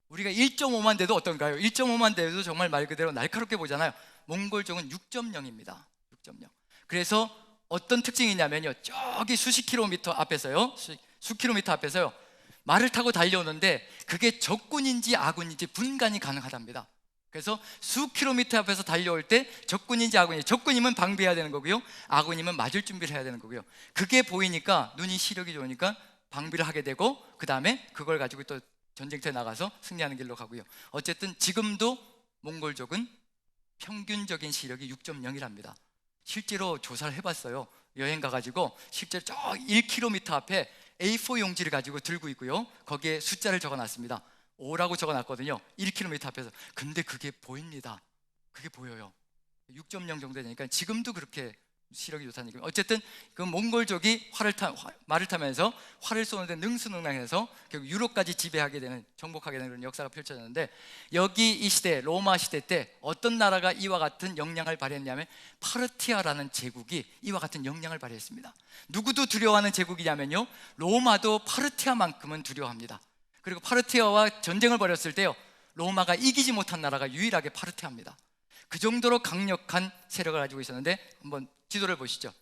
우리가 1.5만 돼도 어떤가요? 1.5만 돼도 정말 말 그대로 날카롭게 보잖아요. 몽골족은 6.0입니다 6.0. 그래서 어떤 특징이 있냐면요, 저기 수십 킬로미터 앞에서요, 말을 타고 달려오는데 그게 적군인지 아군인지 분간이 가능하답니다. 그래서 수 킬로미터 앞에서 달려올 때 적군인지 아군인지, 적군이면 방비해야 되는 거고요, 아군이면 맞을 준비를 해야 되는 거고요, 그게 보이니까, 눈이 시력이 좋으니까 방비를 하게 되고, 그 다음에 그걸 가지고 또 전쟁터에 나가서 승리하는 길로 가고요. 어쨌든 지금도 몽골족은 평균적인 시력이 6.0이랍니다. 실제로 조사를 해봤어요. 여행 가가지고 실제로 저 1km 앞에 A4 용지를 가지고 들고 있고요, 거기에 숫자를 적어놨습니다. 5라고 적어놨거든요. 1km 앞에서. 근데 그게 보입니다. 그게 보여요. 6.0 정도 되니까 지금도 그렇게 시력이 좋다는 얘기입니다. 어쨌든 그 몽골족이 말을 타면서 활을 쏘는데 능수능란해서 결국 유럽까지 지배하게 되는, 정복하게 되는 그런 역사가 펼쳐졌는데, 여기 이 시대, 로마 시대 때 어떤 나라가 이와 같은 역량을 발휘했냐면 파르티아라는 제국이 이와 같은 역량을 발휘했습니다. 누구도 두려워하는 제국이냐면요, 로마도 파르티아만큼은 두려워합니다. 그리고 파르티아와 전쟁을 벌였을 때요, 로마가 이기지 못한 나라가 유일하게 파르티아입니다. 그 정도로 강력한 세력을 가지고 있었는데, 한번 지도를 보시죠.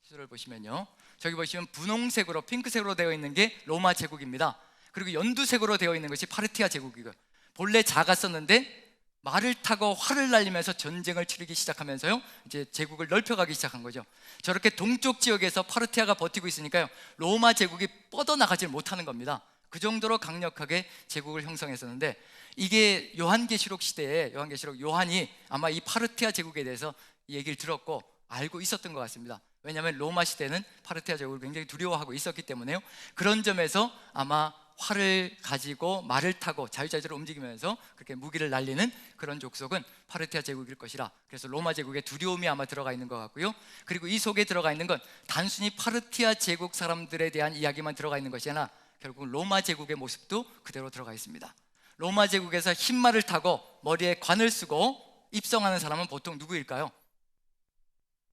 지도를 보시면요, 저기 보시면 분홍색으로, 핑크색으로 되어 있는 게 로마 제국입니다. 그리고 연두색으로 되어 있는 것이 파르티아 제국이고요. 본래 작았었는데 말을 타고 활을 날리면서 전쟁을 치르기 시작하면서요, 이제 제국을 넓혀가기 시작한 거죠. 저렇게 동쪽 지역에서 파르티아가 버티고 있으니까요, 로마 제국이 뻗어나가지 못하는 겁니다. 그 정도로 강력하게 제국을 형성했었는데, 이게 요한계시록 시대에 요한이 아마 이 파르티아 제국에 대해서 얘기를 들었고 알고 있었던 것 같습니다. 왜냐하면 로마 시대는 파르티아 제국을 굉장히 두려워하고 있었기 때문에요. 그런 점에서 아마 활을 가지고 말을 타고 자유자재로 움직이면서 그렇게 무기를 날리는 그런 족속은 파르티아 제국일 것이라, 그래서 로마 제국의 두려움이 아마 들어가 있는 것 같고요. 그리고 이 속에 들어가 있는 건 단순히 파르티아 제국 사람들에 대한 이야기만 들어가 있는 것이 아니라 결국 로마 제국의 모습도 그대로 들어가 있습니다. 로마 제국에서 흰말을 타고 머리에 관을 쓰고 입성하는 사람은 보통 누구일까요?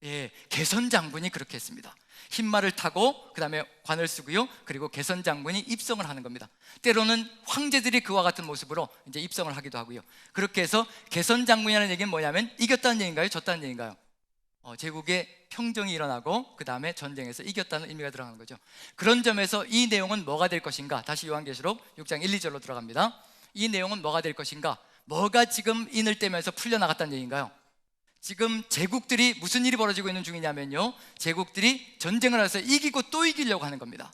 예, 개선 장군이 그렇게 했습니다. 흰말을 타고 그 다음에 관을 쓰고요, 그리고 개선 장군이 입성을 하는 겁니다. 때로는 황제들이 그와 같은 모습으로 이제 입성을 하기도 하고요. 그렇게 해서 개선 장군이라는 얘기는 뭐냐면 이겼다는 얘기인가요? 졌다는 얘기인가요? 제국의 평정이 일어나고 그 다음에 전쟁에서 이겼다는 의미가 들어가는 거죠. 그런 점에서 이 내용은 뭐가 될 것인가? 다시 요한계시록 6장 1, 2절로 들어갑니다. 이 내용은 뭐가 될 것인가? 뭐가 지금 인을 떼면서 풀려나갔다는 얘기인가요? 지금 제국들이 무슨 일이 벌어지고 있는 중이냐면요, 제국들이 전쟁을 해서 이기고 또 이기려고 하는 겁니다.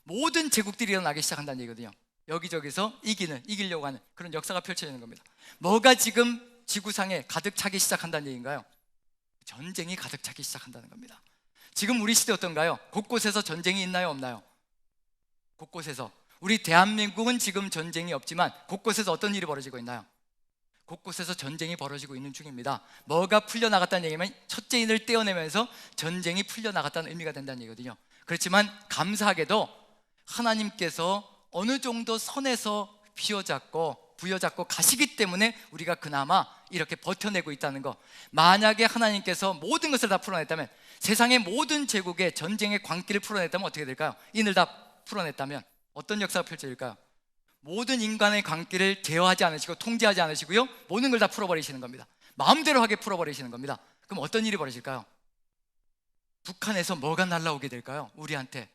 모든 제국들이 일어나기 시작한다는 얘기거든요. 여기저기서 이기려고 하는 그런 역사가 펼쳐지는 겁니다. 뭐가 지금 지구상에 가득 차기 시작한다는 얘기인가요? 전쟁이 가득 차기 시작한다는 겁니다. 지금 우리 시대 어떤가요? 곳곳에서 전쟁이 있나요, 없나요? 곳곳에서. 우리 대한민국은 지금 전쟁이 없지만 곳곳에서 어떤 일이 벌어지고 있나요? 곳곳에서 전쟁이 벌어지고 있는 중입니다. 뭐가 풀려나갔다는 얘기면 첫째 인을 떼어내면서 전쟁이 풀려나갔다는 의미가 된다는 얘기거든요. 그렇지만 감사하게도 하나님께서 어느 정도 선에서 부여잡고 가시기 때문에 우리가 그나마 이렇게 버텨내고 있다는 거. 만약에 하나님께서 모든 것을 다 풀어냈다면, 세상의 모든 제국의 전쟁의 광기를 풀어냈다면 어떻게 될까요? 인을 다 풀어냈다면 어떤 역사가 펼쳐질까요? 모든 인간의 관계를 제어하지 않으시고 통제하지 않으시고요, 모든 걸 다 풀어버리시는 겁니다. 마음대로 하게 풀어버리시는 겁니다. 그럼 어떤 일이 벌어질까요? 북한에서 뭐가 날라오게 될까요? 우리한테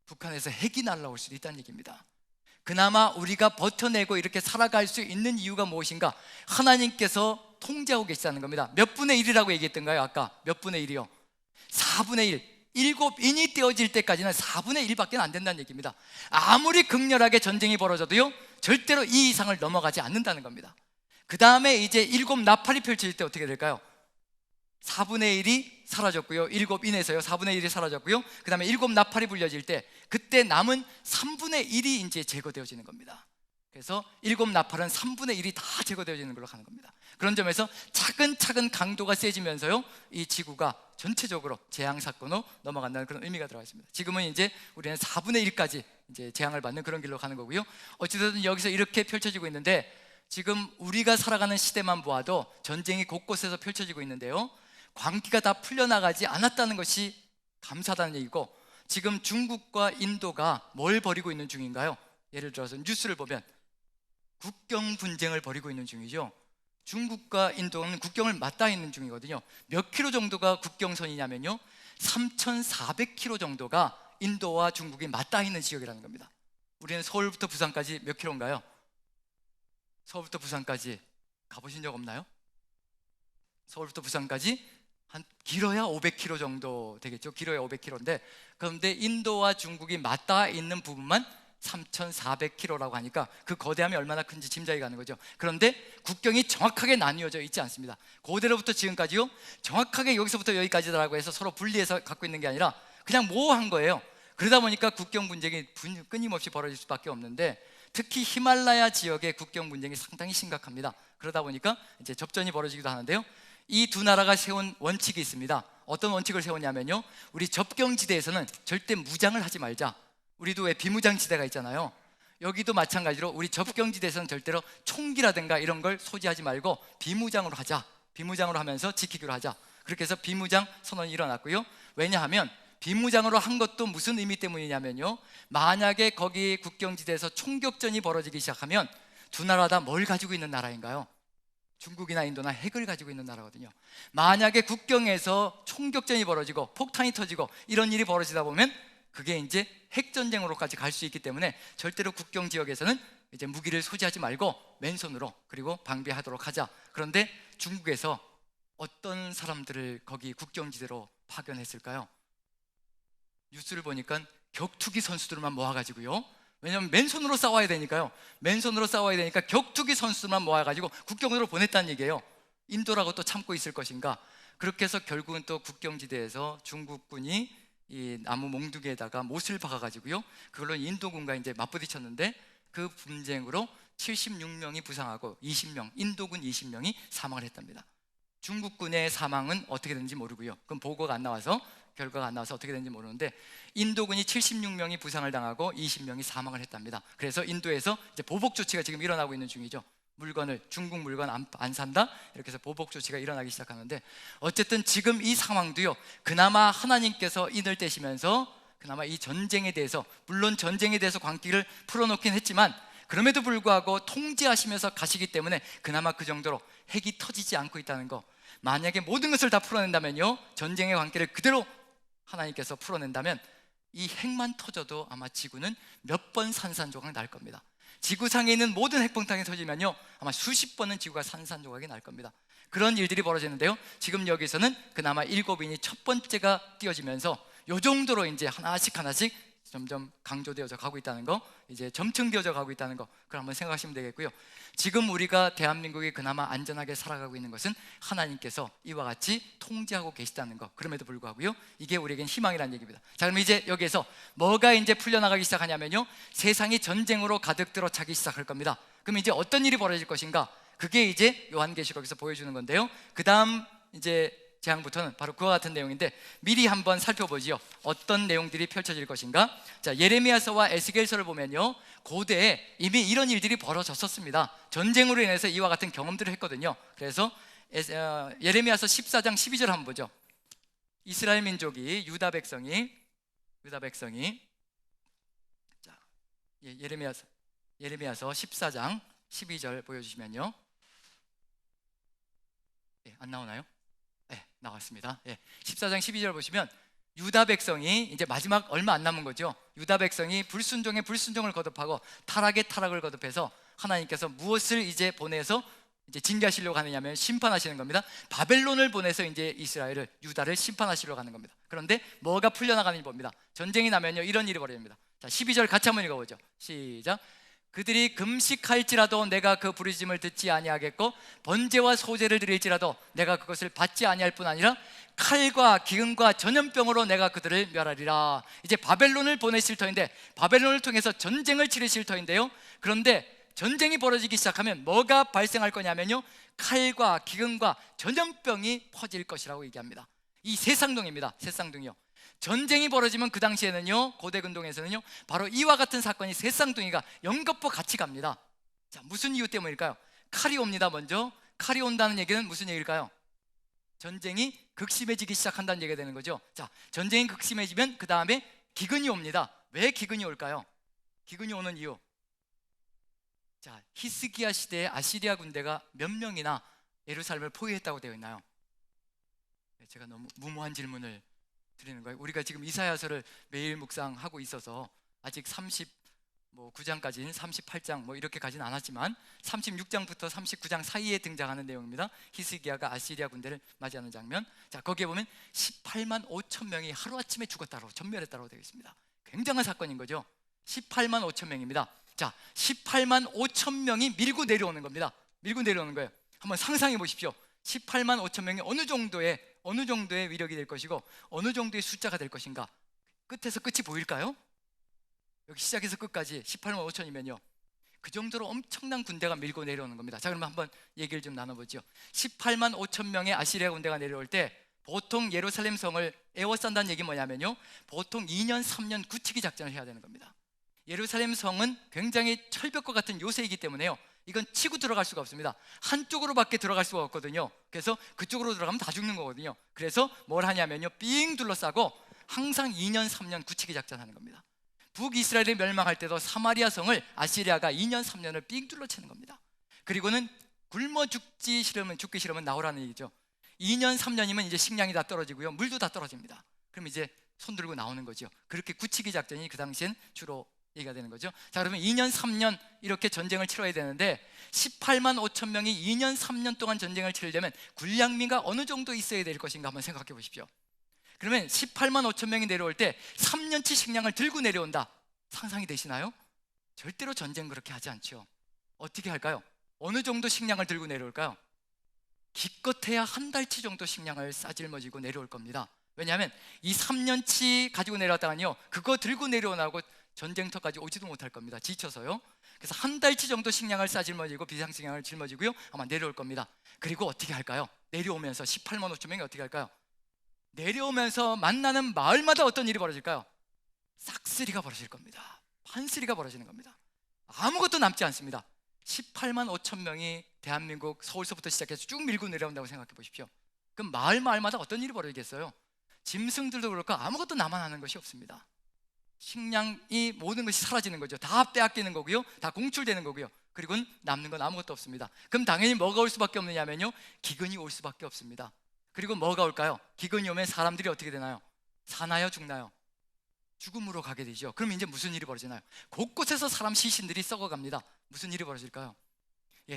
북한에서 핵이 날라올 수도 있다는 얘기입니다. 그나마 우리가 버텨내고 이렇게 살아갈 수 있는 이유가 무엇인가? 하나님께서 통제하고 계시다는 겁니다. 몇 분의 1이라고 얘기했던가요? 아까 몇 분의 1이요? 4분의 1. 7인이 떼어질 때까지는 4분의 1밖에 안 된다는 얘기입니다. 아무리 극렬하게 전쟁이 벌어져도요, 절대로 이 이상을 넘어가지 않는다는 겁니다. 그 다음에 이제 7나팔이 펼쳐질 때 어떻게 될까요? 4분의 1이 사라졌고요, 7인에서요 4분의 1이 사라졌고요, 그 다음에 7나팔이 불려질 때 그때 남은 3분의 1이 이제 제거되어지는 겁니다. 그래서 7나팔은 3분의 1이 다 제거되어지는 걸로 가는 겁니다. 그런 점에서 차근차근 강도가 세지면서요, 이 지구가 전체적으로 재앙 사건으로 넘어간다는 그런 의미가 들어가 있습니다. 지금은 이제 우리는 4분의 1까지 이제 재앙을 받는 그런 길로 가는 거고요. 어찌됐든 여기서 이렇게 펼쳐지고 있는데, 지금 우리가 살아가는 시대만 보아도 전쟁이 곳곳에서 펼쳐지고 있는데요, 광기가 다 풀려나가지 않았다는 것이 감사하다는 얘기고, 지금 중국과 인도가 뭘 벌이고 있는 중인가요? 예를 들어서 뉴스를 보면 국경 분쟁을 벌이고 있는 중이죠. 중국과 인도는 국경을 맞닿아 있는 중이거든요. 몇 킬로 정도가 국경선이냐면요, 3,400킬로 정도가 인도와 중국이 맞닿아 있는 지역이라는 겁니다. 우리는 서울부터 부산까지 몇 킬로인가요? 서울부터 부산까지 가보신 적 없나요? 서울부터 부산까지 한 길어야 500킬로 정도 되겠죠. 길어야 500킬로인데, 그런데 인도와 중국이 맞닿아 있는 부분만 3,400킬로라고 하니까 그 거대함이 얼마나 큰지 짐작이 가는 거죠. 그런데 국경이 정확하게 나뉘어져 있지 않습니다. 고대로부터 지금까지요, 정확하게 여기서부터 여기까지라고 해서 서로 분리해서 갖고 있는 게 아니라 그냥 모호한 거예요. 그러다 보니까 국경 분쟁이 끊임없이 벌어질 수밖에 없는데, 특히 히말라야 지역의 국경 분쟁이 상당히 심각합니다. 그러다 보니까 이제 접전이 벌어지기도 하는데요, 이 두 나라가 세운 원칙이 있습니다. 어떤 원칙을 세웠냐면요, 우리 접경지대에서는 절대 무장을 하지 말자. 우리도 왜 비무장지대가 있잖아요. 여기도 마찬가지로 우리 접경지대에서는 절대로 총기라든가 이런 걸 소지하지 말고 비무장으로 하자. 비무장으로 하면서 지키기로 하자. 그렇게 해서 비무장 선언이 일어났고요. 왜냐하면 비무장으로 한 것도 무슨 의미 때문이냐면요, 만약에 거기 국경지대에서 총격전이 벌어지기 시작하면 두 나라 다 뭘 가지고 있는 나라인가요? 중국이나 인도나 핵을 가지고 있는 나라거든요. 만약에 국경에서 총격전이 벌어지고 폭탄이 터지고 이런 일이 벌어지다 보면 그게 이제 핵전쟁으로까지 갈 수 있기 때문에 절대로 국경 지역에서는 이제 무기를 소지하지 말고 맨손으로 그리고 방비하도록 하자. 그런데 중국에서 어떤 사람들을 거기 국경지대로 파견했을까요? 뉴스를 보니까 격투기 선수들만 모아가지고요, 왜냐하면 맨손으로 싸워야 되니까요, 맨손으로 싸워야 되니까 격투기 선수만 모아가지고 국경으로 보냈다는 얘기예요. 인도라고 또 참고 있을 것인가? 그렇게 해서 결국은 또 국경지대에서 중국군이 이 나무 몽둥이에다가 못을 박아가지고요, 그걸로 인도군과 이제 맞부딪혔는데 그 분쟁으로 76명이 부상하고 20명, 인도군 20명이 사망을 했답니다. 중국군의 사망은 어떻게 됐는지 모르고요, 그럼 보고가 안 나와서, 결과가 안 나와서 어떻게 됐는지 모르는데, 인도군이 76명이 부상을 당하고 20명이 사망을 했답니다. 그래서 인도에서 이제 보복 조치가 지금 일어나고 있는 중이죠. 물건을, 중국 물건 안 산다, 이렇게 해서 보복 조치가 일어나기 시작하는데, 어쨌든 지금 이 상황도요, 그나마 하나님께서 인을 떼시면서 그나마 이 전쟁에 대해서, 물론 전쟁에 대해서 광기를 풀어놓긴 했지만 그럼에도 불구하고 통제하시면서 가시기 때문에 그나마 그 정도로 핵이 터지지 않고 있다는 거. 만약에 모든 것을 다 풀어낸다면요, 전쟁의 광기를 그대로 하나님께서 풀어낸다면 이 핵만 터져도 아마 지구는 몇 번 산산조각 날 겁니다. 지구상에 있는 모든 핵폭탄이 터지면요, 아마 수십 번은 지구가 산산조각이 날 겁니다. 그런 일들이 벌어지는데요, 지금 여기서는 그나마 7인이 첫 번째가 띄어지면서 요 정도로 이제 하나씩 점점 강조되어져 가고 있다는 거, 이제 점층되어져 가고 있다는 거, 그걸 한번 생각하시면 되겠고요. 지금 우리가 대한민국이 그나마 안전하게 살아가고 있는 것은 하나님께서 이와 같이 통제하고 계시다는 거, 그럼에도 불구하고요, 이게 우리에겐 희망이라는 얘기입니다. 자, 그럼 이제 여기에서 뭐가 이제 풀려나가기 시작하냐면요, 세상이 전쟁으로 가득 들어차기 시작할 겁니다. 그럼 이제 어떤 일이 벌어질 것인가? 그게 이제 요한계시록에서 보여주는 건데요, 그 다음 이제 재앙부터는 바로 그와 같은 내용인데, 미리 한번 살펴보지요. 어떤 내용들이 펼쳐질 것인가? 자, 예레미야서와 에스겔서를 보면요, 고대에 이미 이런 일들이 벌어졌었습니다. 전쟁으로 인해서 이와 같은 경험들을 했거든요. 그래서 예레미야서 14장 12절 한번 보죠. 이스라엘 민족이, 유다 백성이 자, 예레미야서 14장 12절 보여주시면요, 안 나오나요? 네, 나왔습니다. 14장 12절 보시면 유다 백성이 이제 마지막 얼마 안 남은 거죠. 유다 백성이 불순종에 불순종을 거듭하고 타락에 타락을 거듭해서 하나님께서 무엇을 이제 보내서 이제 징계하시려고 하느냐면 심판하시는 겁니다. 바벨론을 보내서 이제 이스라엘을, 유다를 심판하시려고 하는 겁니다. 그런데 뭐가 풀려나가는지 봅니다. 전쟁이 나면요, 이런 일이 벌어집니다. 자, 12절 같이 한번 읽어보죠. 시작. 그들이 금식할지라도 내가 그 부르짖음을 듣지 아니하겠고 번제와 소제를 드릴지라도 내가 그것을 받지 아니할 뿐 아니라 칼과 기근과 전염병으로 내가 그들을 멸하리라. 이제 바벨론을 보내실 터인데, 바벨론을 통해서 전쟁을 치르실 터인데요, 그런데 전쟁이 벌어지기 시작하면 뭐가 발생할 거냐면요, 칼과 기근과 전염병이 퍼질 것이라고 얘기합니다. 이 새 쌍둥이입니다. 새 쌍둥이요. 전쟁이 벌어지면 그 당시에는요, 고대 근동에서는요, 바로 이와 같은 사건이 새 쌍둥이가 연거푸 같이 갑니다. 자, 무슨 이유 때문일까요? 칼이 옵니다. 먼저 칼이 온다는 얘기는 무슨 얘기일까요? 전쟁이 극심해지기 시작한다는 얘기가 되는 거죠. 자, 전쟁이 극심해지면 그 다음에 기근이 옵니다. 왜 기근이 올까요? 기근이 오는 이유. 자, 히스기야 시대에 아시리아 군대가 몇 명이나 예루살렘을 포위했다고 되어 있나요? 제가 너무 무모한 질문을 드리는 거예요. 우리가 지금 이사야서를 매일 묵상하고 있어서 아직 39장까지는 38장 뭐 이렇게 가진 않았지만 36장부터 39장 사이에 등장하는 내용입니다. 히스기야가 아시리아 군대를 맞이하는 장면. 자, 거기에 보면 18만 5천 명이 하루아침에 죽었다고, 전멸했다고 되어 있습니다. 굉장한 사건인 거죠. 18만 5천 명입니다. 자, 18만 5천 명이 밀고 내려오는 겁니다. 밀고 내려오는 거예요. 한번 상상해 보십시오. 18만 5천 명이 어느 정도의 위력이 될 것이고 어느 정도의 숫자가 될 것인가. 끝에서 끝이 보일까요? 여기 시작에서 끝까지 18만 5천이면요, 그 정도로 엄청난 군대가 밀고 내려오는 겁니다. 자, 그러면 한번 얘기를 좀 나눠보죠. 18만 5천 명의 아시리아 군대가 내려올 때 보통 예루살렘 성을 에워싼다는 얘기 뭐냐면요, 보통 2년 3년 굳히기 작전을 해야 되는 겁니다. 예루살렘 성은 굉장히 철벽과 같은 요새이기 때문에요, 이건 치고 들어갈 수가 없습니다. 한쪽으로밖에 들어갈 수가 없거든요. 그래서 그쪽으로 들어가면 다 죽는 거거든요. 그래서 뭘 하냐면요, 삥 둘러싸고 항상 2년 3년 굳히기 작전하는 겁니다. 북이스라엘이 멸망할 때도 사마리아 성을 아시리아가 2년 3년을 삥 둘러치는 겁니다. 그리고는 굶어 죽기 싫으면 나오라는 얘기죠. 2년 3년이면 이제 식량이 다 떨어지고요, 물도 다 떨어집니다. 그럼 이제 손 들고 나오는 거죠. 그렇게 굳히기 작전이 그 당시엔 주로 얘기가 되는 거죠. 자, 그러면 2년 3년 이렇게 전쟁을 치러야 되는데 18만 5천 명이 2년 3년 동안 전쟁을 치르려면 군량미가 어느 정도 있어야 될 것인가 한번 생각해 보십시오. 그러면 18만 5천 명이 내려올 때 3년치 식량을 들고 내려온다. 상상이 되시나요? 절대로 전쟁 그렇게 하지 않죠. 어떻게 할까요? 어느 정도 식량을 들고 내려올까요? 기껏해야 한 달치 정도 식량을 싸질머지고 내려올 겁니다. 왜냐하면 이 3년치 가지고 내려왔다가요, 그거 들고 내려오라고 전쟁터까지 오지도 못할 겁니다. 지쳐서요. 그래서 한 달치 정도 식량을 싸질머지고 비상식량을 짊어지고요, 아마 내려올 겁니다. 그리고 어떻게 할까요? 내려오면서 18만 5천 명이 어떻게 할까요? 내려오면서 만나는 마을마다 어떤 일이 벌어질까요? 싹쓸이가 벌어질 겁니다. 판쓸이가 벌어지는 겁니다. 아무것도 남지 않습니다. 18만 5천 명이 대한민국 서울서부터 시작해서 쭉 밀고 내려온다고 생각해 보십시오. 그럼 마을마다 어떤 일이 벌어지겠어요? 짐승들도 그렇고 아무것도 남아나는 것이 없습니다. 식량이 모든 것이 사라지는 거죠. 다 빼앗기는 거고요, 다 공출되는 거고요. 그리고 남는 건 아무것도 없습니다. 그럼 당연히 뭐가 올 수밖에 없느냐면요, 기근이 올 수밖에 없습니다. 그리고 뭐가 올까요? 기근이 오면 사람들이 어떻게 되나요? 사나요, 죽나요? 죽음으로 가게 되죠. 그럼 이제 무슨 일이 벌어지나요? 곳곳에서 사람 시신들이 썩어갑니다. 무슨 일이 벌어질까요?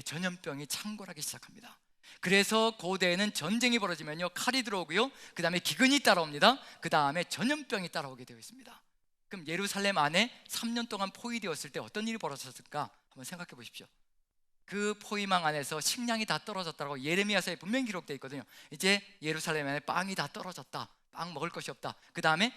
전염병이 창궐하기 시작합니다. 그래서 고대에는 전쟁이 벌어지면요, 칼이 들어오고요, 그 다음에 기근이 따라옵니다. 그 다음에 전염병이 따라오게 되어 있습니다. 그럼 예루살렘 안에 3년 동안 포위되었을 때 어떤 일이 벌어졌을까? 한번 생각해 보십시오. 그 포위망 안에서 식량이 다 떨어졌다고 예레미야서에 분명히 기록되어 있거든요. 이제 예루살렘 안에 빵이 다 떨어졌다, 빵 먹을 것이 없다. 그 다음에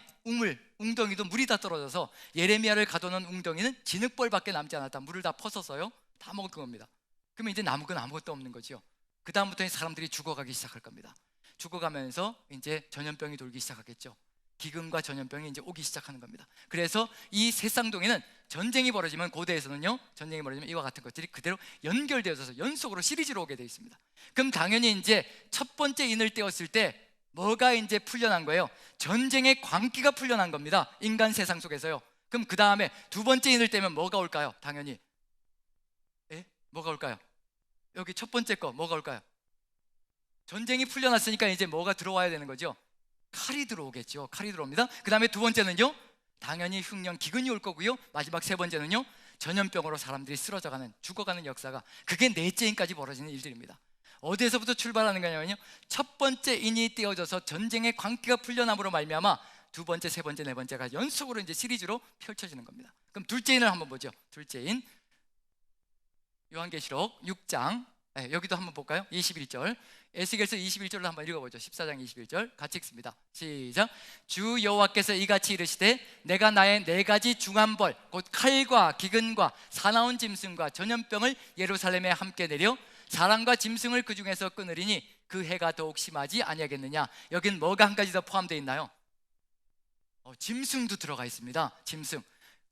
웅덩이도 물이 다 떨어져서 예레미야를 가둬놓은 웅덩이는 진흙벌밖에 남지 않았다. 물을 다 퍼서서요, 다 먹을 겁니다. 그러면 이제 남은 건 아무것도 없는 거죠. 그 다음부터 사람들이 죽어가기 시작할 겁니다. 죽어가면서 이제 전염병이 돌기 시작하겠죠. 기근과 전염병이 이제 오기 시작하는 겁니다. 그래서 이 새쌍둥이는 전쟁이 벌어지면, 고대에서는요, 전쟁이 벌어지면 이와 같은 것들이 그대로 연결되어서 연속으로 시리즈로 오게 되어 있습니다. 그럼 당연히 이제 첫 번째 인을 떼었을 때 뭐가 이제 풀려난 거예요? 전쟁의 광기가 풀려난 겁니다. 인간 세상 속에서요. 그럼 그 다음에 두 번째 인을 떼면 뭐가 올까요? 당연히 뭐가 올까요? 여기 첫 번째 거 뭐가 올까요? 전쟁이 풀려났으니까 이제 뭐가 들어와야 되는 거죠? 칼이 들어오겠죠. 칼이 들어옵니다. 그 다음에 두 번째는요, 당연히 흉년 기근이 올 거고요, 마지막 세 번째는요, 전염병으로 사람들이 쓰러져가는, 죽어가는 역사가, 그게 넷째 인까지 벌어지는 일들입니다. 어디에서부터 출발하는 거냐면요, 첫 번째 인이 떼어져서 전쟁의 광기가 풀려남으로 말미암아 두 번째, 세 번째, 네 번째가 연속으로 이제 시리즈로 펼쳐지는 겁니다. 그럼 둘째 인을 한번 보죠. 둘째 인, 요한계시록 6장, 여기도 한번 볼까요? 21절, 에스겔서 21절로 한번 읽어보죠. 14장 21절 같이 읽습니다. 시작. 주 여호와께서 이같이 이르시되 내가 나의 네 가지 중한 벌, 곧 칼과 기근과 사나운 짐승과 전염병을 예루살렘에 함께 내려 사람과 짐승을 그 중에서 끊으리니 그 해가 더욱 심하지 아니하겠느냐. 여긴 뭐가 한 가지 더 포함되어 있나요? 짐승도 들어가 있습니다. 짐승,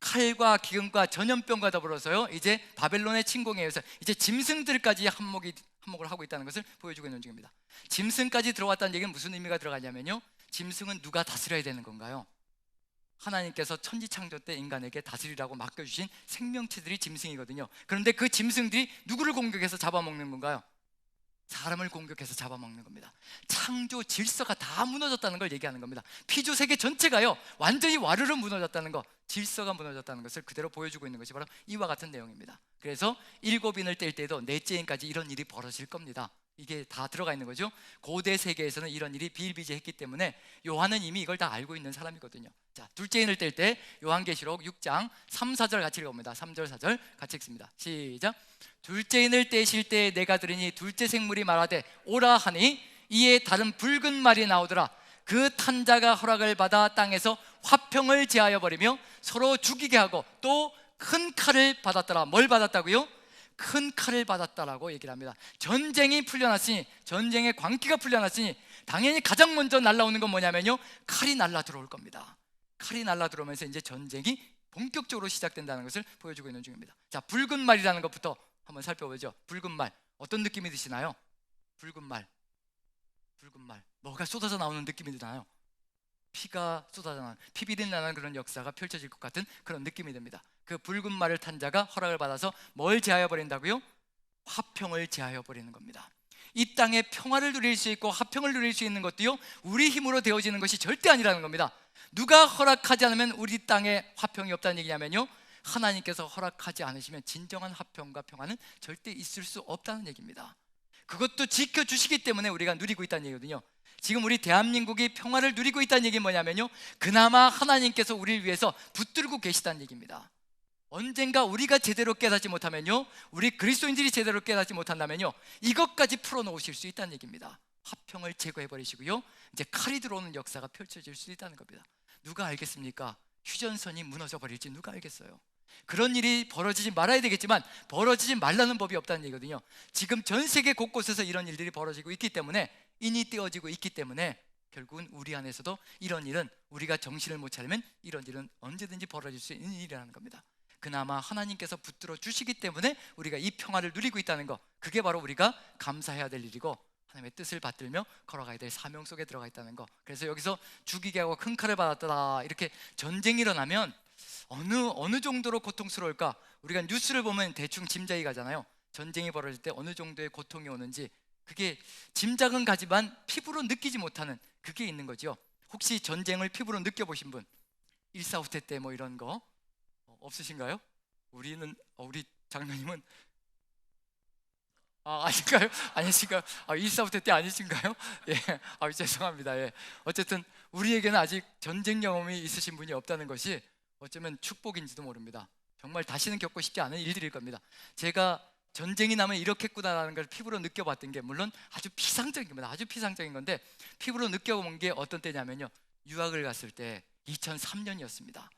칼과 기근과 전염병과 더불어서요, 이제 바벨론의 침공에 의해서 이제 짐승들까지 한몫을 하고 있다는 것을 보여주고 있는 중입니다. 짐승까지 들어왔다는 얘기는 무슨 의미가 들어가냐면요, 짐승은 누가 다스려야 되는 건가요? 하나님께서 천지창조 때 인간에게 다스리라고 맡겨주신 생명체들이 짐승이거든요. 그런데 그 짐승들이 누구를 공격해서 잡아먹는 건가요? 사람을 공격해서 잡아먹는 겁니다. 창조 질서가 다 무너졌다는 걸 얘기하는 겁니다. 피조 세계 전체가요, 완전히 와르르 무너졌다는 거, 질서가 무너졌다는 것을 그대로 보여주고 있는 것이 바로 이와 같은 내용입니다. 그래서 7인을 뗄 때도 넷째 인까지 이런 일이 벌어질 겁니다. 이게 다 들어가 있는 거죠. 고대 세계에서는 이런 일이 비일비재했기 때문에 요한은 이미 이걸 다 알고 있는 사람이거든요. 자, 둘째 인을 뗄 때 요한계시록 6장 3, 4절 같이 읽어봅니다. 3절 4절 같이 읽습니다. 시작. 둘째 인을 떼실 때 내가 들으니 둘째 생물이 말하되 오라 하니 이에 다른 붉은 말이 나오더라. 그 탄자가 허락을 받아 땅에서 화평을 제하여 버리며 서로 죽이게 하고 또 큰 칼을 받았더라. 뭘 받았다고요? 큰 칼을 받았다라고 얘기를 합니다. 전쟁이 풀려났으니, 전쟁의 광기가 풀려났으니 당연히 가장 먼저 날라오는 건 뭐냐면요, 칼이 날라 들어올 겁니다. 칼이 날라 들어오면서 이제 전쟁이 본격적으로 시작된다는 것을 보여주고 있는 중입니다. 자, 붉은 말이라는 것부터 한번 살펴보죠. 붉은 말, 어떤 느낌이 드시나요? 붉은 말, 뭐가 쏟아져 나오는 느낌이 드나요? 피가 쏟아져 나는, 피비린 나는 그런 역사가 펼쳐질 것 같은 그런 느낌이 듭니다. 그 붉은 말을 탄 자가 허락을 받아서 뭘 제하여 버린다고요? 화평을 제하여 버리는 겁니다. 이 땅에 평화를 누릴 수 있고 화평을 누릴 수 있는 것도요, 우리 힘으로 되어지는 것이 절대 아니라는 겁니다. 누가 허락하지 않으면 우리 땅에 화평이 없다는 얘기냐면요, 하나님께서 허락하지 않으시면 진정한 화평과 평화는 절대 있을 수 없다는 얘기입니다. 그것도 지켜주시기 때문에 우리가 누리고 있다는 얘기거든요. 지금 우리 대한민국이 평화를 누리고 있다는 얘기는 뭐냐면요, 그나마 하나님께서 우리를 위해서 붙들고 계시다는 얘기입니다. 언젠가 우리가 제대로 깨닫지 못하면요, 우리 그리스도인들이 제대로 깨닫지 못한다면요, 이것까지 풀어놓으실 수 있다는 얘기입니다. 화평을 제거해버리시고요, 이제 칼이 들어오는 역사가 펼쳐질 수 있다는 겁니다. 누가 알겠습니까? 휴전선이 무너져 버릴지 누가 알겠어요? 그런 일이 벌어지지 말아야 되겠지만 벌어지지 말라는 법이 없다는 얘기거든요. 지금 전 세계 곳곳에서 이런 일들이 벌어지고 있기 때문에, 인이 떼어지고 있기 때문에 결국은 우리 안에서도 이런 일은, 우리가 정신을 못 차리면 이런 일은 언제든지 벌어질 수 있는 일이라는 겁니다. 그나마 하나님께서 붙들어 주시기 때문에 우리가 이 평화를 누리고 있다는 거, 그게 바로 우리가 감사해야 될 일이고 하나님의 뜻을 받들며 걸어가야 될 사명 속에 들어가 있다는 거. 그래서 여기서 죽이게 하고 큰 칼을 받았다, 이렇게 전쟁이 일어나면 어느 정도로 고통스러울까? 우리가 뉴스를 보면 대충 짐작이 가잖아요. 전쟁이 벌어질 때 어느 정도의 고통이 오는지, 그게 짐작은 가지만 피부로 느끼지 못하는 그게 있는 거죠. 혹시 전쟁을 피부로 느껴보신 분, 1.4후퇴 때 뭐 이런 거 없으신가요? 우리 장로님은 아닌가요? 아니신가요? 1.4후퇴 때 아니신가요? 예, 죄송합니다. 예. 어쨌든 우리에게는 아직 전쟁 경험이 있으신 분이 없다는 것이 어쩌면 축복인지도 모릅니다. 정말 다시는 겪고 싶지 않은 일들일 겁니다. 제가 전쟁이 나면 이렇겠구나라는 걸 피부로 느껴봤던 게, 물론 아주 피상적인 겁니다. 아주 피상적인 건데, 피부로 느껴본 게 어떤 때냐면요, 유학을 갔을 때 2003년이었습니다.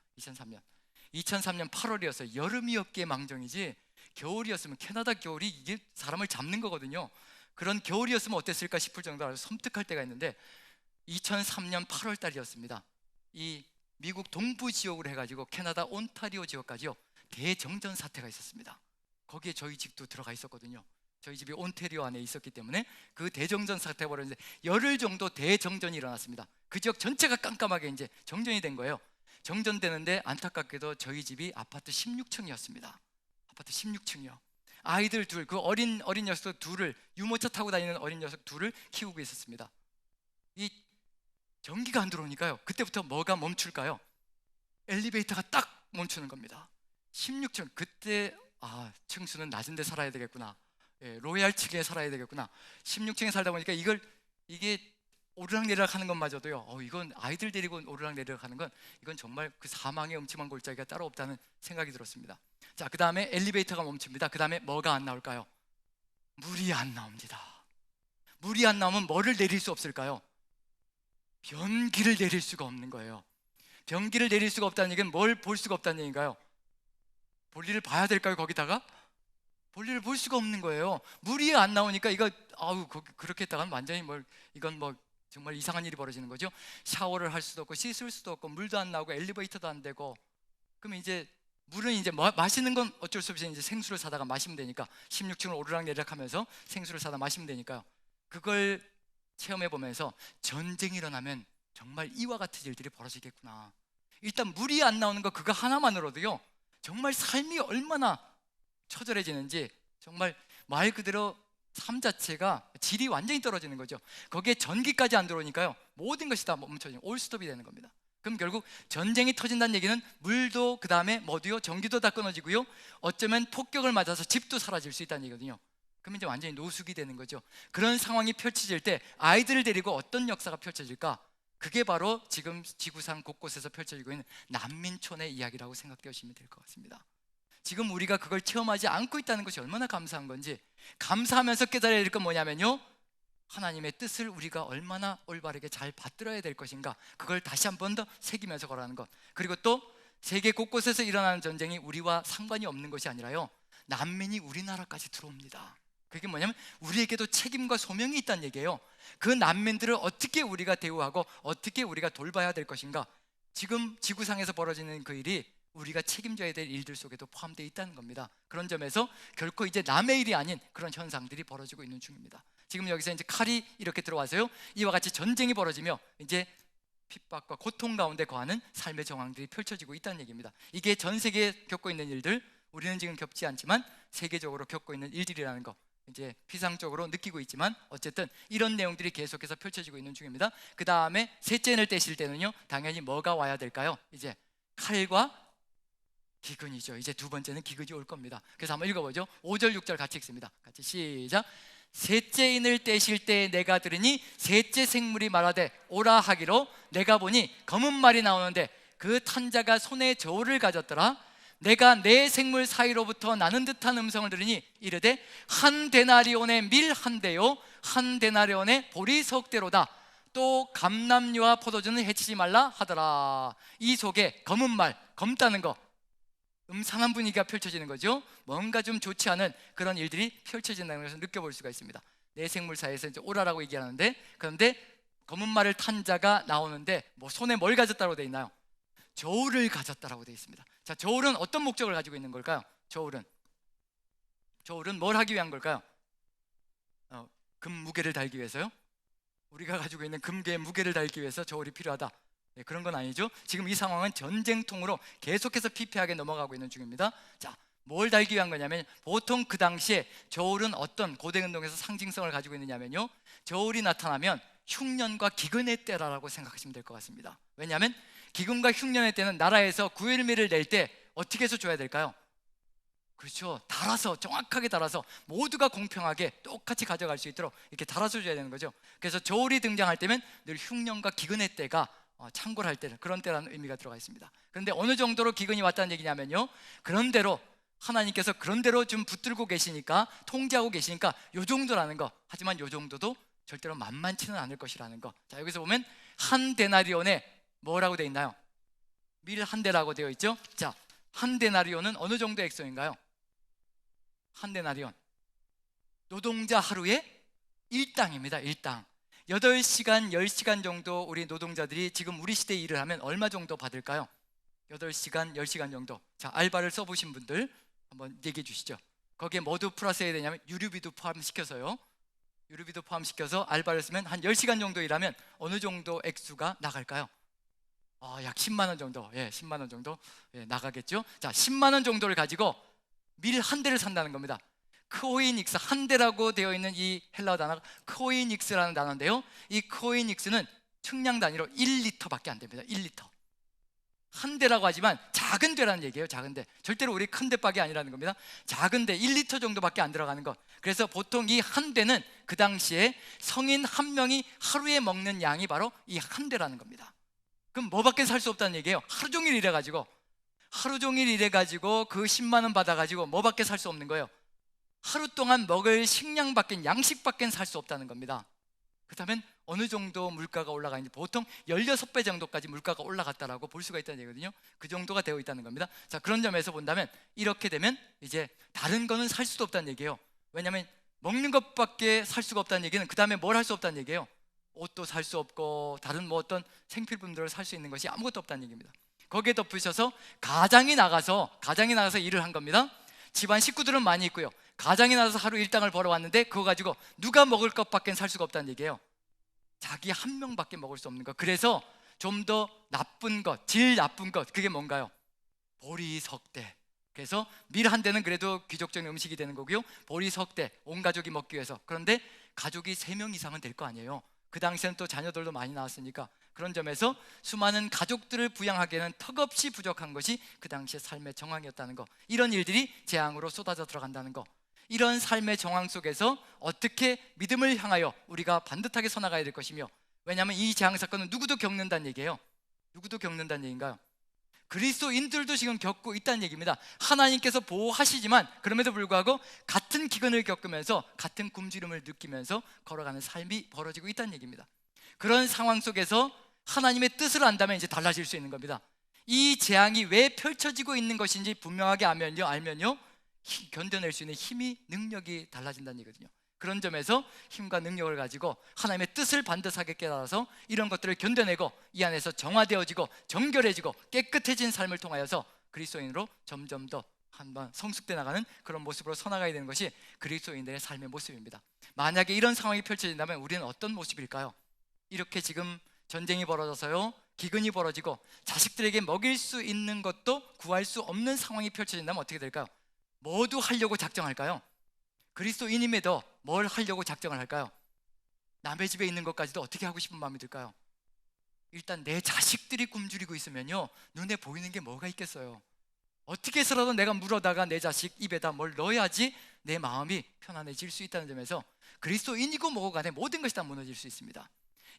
2003년 8월이어서 여름이었기에 망정이지, 겨울이었으면, 캐나다 겨울이 이게 사람을 잡는 거거든요. 그런 겨울이었으면 어땠을까 싶을 정도로 아주 섬뜩할 때가 있는데, 2003년 8월 달이었습니다. 이 미국 동부 지역으로 해가지고 캐나다 온타리오 지역까지요, 대정전 사태가 있었습니다. 거기에 저희 집도 들어가 있었거든요. 저희 집이 온타리오 안에 있었기 때문에 그 대정전 사태가 벌어졌는데 열흘 정도 대정전이 일어났습니다. 그 지역 전체가 깜깜하게 이제 정전이 된 거예요. 정전되는데 안타깝게도 저희 집이 아파트 16층이었습니다. 아파트 16층이요. 아이들 둘, 그 어린 녀석 둘을, 유모차 타고 다니는 어린 녀석 둘을 키우고 있었습니다. 이 전기가 안 들어오니까요, 그때부터 뭐가 멈출까요? 엘리베이터가 딱 멈추는 겁니다. 16층, 그때 층수는 낮은 데 살아야 되겠구나, 로얄 층에 살아야 되겠구나. 16층에 살다 보니까 이게 오르락내리락 하는 것마저도요, 이건 아이들 데리고 오르락내리락 하는 건, 이건 정말 그 사망의 음침한 골짜기가 따로 없다는 생각이 들었습니다. 자, 그 다음에 엘리베이터가 멈춥니다. 그 다음에 뭐가 안 나올까요? 물이 안 나옵니다. 물이 안 나오면 뭐를 내릴 수 없을까요? 변기를 내릴 수가 없는 거예요. 변기를 내릴 수가 없다는 얘기는 뭘 볼 수가 없다는 얘기인가요? 볼일을 봐야 될까요? 거기다가 볼일을 볼 수가 없는 거예요. 물이 안 나오니까 이거 그렇게 했다가는 완전히 이건 정말 이상한 일이 벌어지는 거죠. 샤워를 할 수도 없고 씻을 수도 없고 물도 안 나오고 엘리베이터도 안 되고, 그러면 이제 물은 이제 마시는 건 어쩔 수 없이 이제 생수를 사다가 마시면 되니까, 16층을 오르락내리락 하면서 생수를 사다 마시면 되니까요. 그걸 체험해 보면서 전쟁이 일어나면 정말 이와 같은 일들이 벌어지겠구나. 일단 물이 안 나오는 거, 그거 하나만으로도요, 정말 삶이 얼마나 처절해지는지, 정말 말 그대로 삶 자체가 질이 완전히 떨어지는 거죠. 거기에 전기까지 안 들어오니까요, 모든 것이 다 멈춰지는, 올스톱이 되는 겁니다. 그럼 결국 전쟁이 터진다는 얘기는 물도, 그 다음에 뭐도요, 전기도 다 끊어지고요, 어쩌면 폭격을 맞아서 집도 사라질 수 있다는 얘기거든요. 그럼 이제 완전히 노숙이 되는 거죠. 그런 상황이 펼쳐질 때 아이들을 데리고 어떤 역사가 펼쳐질까? 그게 바로 지금 지구상 곳곳에서 펼쳐지고 있는 난민촌의 이야기라고 생각되시면 될 것 같습니다. 지금 우리가 그걸 체험하지 않고 있다는 것이 얼마나 감사한 건지, 감사하면서 깨달아야 될 건 뭐냐면요, 하나님의 뜻을 우리가 얼마나 올바르게 잘 받들어야 될 것인가, 그걸 다시 한 번 더 새기면서 걸어가는 것. 그리고 또 세계 곳곳에서 일어나는 전쟁이 우리와 상관이 없는 것이 아니라요, 난민이 우리나라까지 들어옵니다. 그게 뭐냐면 우리에게도 책임과 소명이 있다는 얘기예요. 그 난민들을 어떻게 우리가 대우하고 어떻게 우리가 돌봐야 될 것인가, 지금 지구상에서 벌어지는 그 일이 우리가 책임져야 될 일들 속에도 포함되어 있다는 겁니다. 그런 점에서 결코 이제 남의 일이 아닌 그런 현상들이 벌어지고 있는 중입니다. 지금 여기서 이제 칼이 이렇게 들어와서요, 이와 같이 전쟁이 벌어지며 이제 핍박과 고통 가운데 거하는 삶의 정황들이 펼쳐지고 있다는 얘기입니다. 이게 전 세계에 겪고 있는 일들, 우리는 지금 겪지 않지만 세계적으로 겪고 있는 일들이라는 거, 이제 피상적으로 느끼고 있지만 어쨌든 이런 내용들이 계속해서 펼쳐지고 있는 중입니다. 그 다음에 셋째 인을 떼실 때는요, 당연히 뭐가 와야 될까요? 이제 칼과 기근이죠. 이제 두 번째는 기근이 올 겁니다. 그래서 한번 읽어보죠. 5절 6절 같이 읽습니다. 같이 시작. 셋째 인을 떼실 때 내가 들으니 셋째 생물이 말하되 오라 하기로, 내가 보니 검은 말이 나오는데 그 탄자가 손에 저울을 가졌더라. 내가 네 생물 사이로부터 나는 듯한 음성을 들으니 이르되 한 데나리온의 밀 한 대요 한 데나리온의 보리 석 대로다. 또 감람류와 포도주는 해치지 말라 하더라. 이 속에 검은 말, 검다는 거, 음산한 분위기가 펼쳐지는 거죠. 뭔가 좀 좋지 않은 그런 일들이 펼쳐진다는 것을 느껴볼 수가 있습니다. 네 생물 사이에서 이제 오라라고 얘기하는데, 그런데 검은 말을 탄 자가 나오는데 뭐 손에 뭘 가졌다고 돼 있나요? 저울을 가졌다라고 되어 있습니다. 자, 저울은 어떤 목적을 가지고 있는 걸까요? 저울은 뭘 하기 위한 걸까요? 금 무게를 달기 위해서요? 우리가 가지고 있는 금괴의 무게를 달기 위해서 저울이 필요하다. 네, 그런 건 아니죠. 지금 이 상황은 전쟁통으로 계속해서 피폐하게 넘어가고 있는 중입니다. 자, 뭘 달기 위한 거냐면, 보통 그 당시에 저울은 어떤 고대 운동에서 상징성을 가지고 있느냐면요, 저울이 나타나면 흉년과 기근의 때라고 생각하시면 될 것 같습니다. 왜냐하면 기근과 흉년의 때는 나라에서 구일미를 낼 때 어떻게 해서 줘야 될까요? 그렇죠. 달아서, 정확하게 달아서 모두가 공평하게 똑같이 가져갈 수 있도록 이렇게 달아서 줘야 되는 거죠. 그래서 저울이 등장할 때면 늘 흉년과 기근의 때가 창궐할 때, 그런 때라는 의미가 들어가 있습니다. 그런데 어느 정도로 기근이 왔다는 얘기냐면요, 그런대로 하나님께서 그런대로 좀 붙들고 계시니까, 통제하고 계시니까 요 정도라는 거. 하지만 요 정도도 절대로 만만치는 않을 것이라는 거. 자, 여기서 보면 한 데나리온에 뭐라고 되어 있나요? 밀 한 대라고 되어 있죠. 자, 한 데나리온은 어느 정도 액수인가요? 한 데나리온, 노동자 하루에 1당입니다. 1당. 8시간, 10시간 정도 우리 노동자들이 지금 우리 시대에 일을 하면 얼마 정도 받을까요? 8시간, 10시간 정도. 자, 알바를 써보신 분들 한번 얘기해 주시죠. 거기에 뭐도 플러스 해야 되냐면 유류비도 포함시켜서요. 유류비도 포함시켜서 알바를 쓰면 한 10시간 정도 일하면 어느 정도 액수가 나갈까요? 약 10만 원 정도. 예, 10만 원 정도 나가겠죠. 자, 10만 원 정도를 가지고 밀 한 대를 산다는 겁니다. 크오이닉스, 한 대라고 되어 있는 이 헬라어 단어가 크오이닉스라는 단어인데요, 이 크오이닉스는 측량 단위로 1리터밖에 안 됩니다. 1리터. 한 대라고 하지만 작은 대라는 얘기예요. 작은 대. 절대로 우리 큰 대박이 아니라는 겁니다. 작은 대, 1리터 정도밖에 안 들어가는 것. 그래서 보통 이 한 대는 그 당시에 성인 한 명이 하루에 먹는 양이 바로 이 한 대라는 겁니다. 그럼 뭐밖에 살 수 없다는 얘기예요. 하루 종일 일해가지고 그 10만 원 받아가지고 뭐밖에 살 수 없는 거예요. 하루 동안 먹을 식량밖에, 양식밖에 살 수 없다는 겁니다. 그렇다면 어느 정도 물가가 올라가 있는지, 보통 16배 정도까지 물가가 올라갔다라고 볼 수가 있다는 얘기거든요. 그 정도가 되어 있다는 겁니다. 자, 그런 점에서 본다면 이렇게 되면 이제 다른 거는 살 수도 없다는 얘기예요. 왜냐하면 먹는 것밖에 살 수가 없다는 얘기는 그 다음에 뭘 할 수 없다는 얘기예요. 옷도 살 수 없고 다른 뭐 어떤 생필품들을 살 수 있는 것이 아무것도 없다는 얘기입니다. 거기에 덧붙여서 가장이 나가서 일을 한 겁니다. 집안 식구들은 많이 있고요, 가장이 나가서 하루 일당을 벌어왔는데 그거 가지고 누가 먹을 것밖에 살 수가 없다는 얘기예요. 자기 한 명밖에 먹을 수 없는 것. 그래서 좀 더 나쁜 것, 질 나쁜 것, 그게 뭔가요? 보리석대. 그래서 밀 한 대는 그래도 귀족적인 음식이 되는 거고요, 보리석대, 온 가족이 먹기 위해서. 그런데 가족이 3명 이상은 될 거 아니에요. 그 당시에는 또 자녀들도 많이 나왔으니까. 그런 점에서 수많은 가족들을 부양하기에는 턱없이 부족한 것이 그 당시의 삶의 정황이었다는 거. 이런 일들이 재앙으로 쏟아져 들어간다는 거. 이런 삶의 정황 속에서 어떻게 믿음을 향하여 우리가 반듯하게 서나가야 될 것이며, 왜냐하면 이 재앙 사건은 누구도 겪는다는 얘기예요. 누구도 겪는다는 얘기인가요? 그리스도인들도 지금 겪고 있다는 얘기입니다. 하나님께서 보호하시지만 그럼에도 불구하고 같은 기근을 겪으면서 같은 굶주림을 느끼면서 걸어가는 삶이 벌어지고 있다는 얘기입니다. 그런 상황 속에서 하나님의 뜻을 안다면 이제 달라질 수 있는 겁니다. 이 재앙이 왜 펼쳐지고 있는 것인지 분명하게 알면요, 견뎌낼 수 있는 힘이, 능력이 달라진다는 얘기거든요. 그런 점에서 힘과 능력을 가지고 하나님의 뜻을 반듯하게 깨달아서 이런 것들을 견뎌내고 이 안에서 정화되어지고 정결해지고 깨끗해진 삶을 통하여서 그리스도인으로 점점 더 한번 성숙돼 나가는 그런 모습으로 서나가야 되는 것이 그리스도인들의 삶의 모습입니다. 만약에 이런 상황이 펼쳐진다면 우리는 어떤 모습일까요? 이렇게 지금 전쟁이 벌어져서요, 기근이 벌어지고 자식들에게 먹일 수 있는 것도 구할 수 없는 상황이 펼쳐진다면 어떻게 될까요? 모두 하려고 작정할까요? 그리스도인임에도 뭘 하려고 작정을 할까요? 남의 집에 있는 것까지도 어떻게 하고 싶은 마음이 들까요? 일단 내 자식들이 굶주리고 있으면요, 눈에 보이는 게 뭐가 있겠어요? 어떻게 해서라도 내가 물어다가 내 자식 입에다 뭘 넣어야지 내 마음이 편안해질 수 있다는 점에서 그리스도인이고 뭐고 간에 모든 것이 다 무너질 수 있습니다.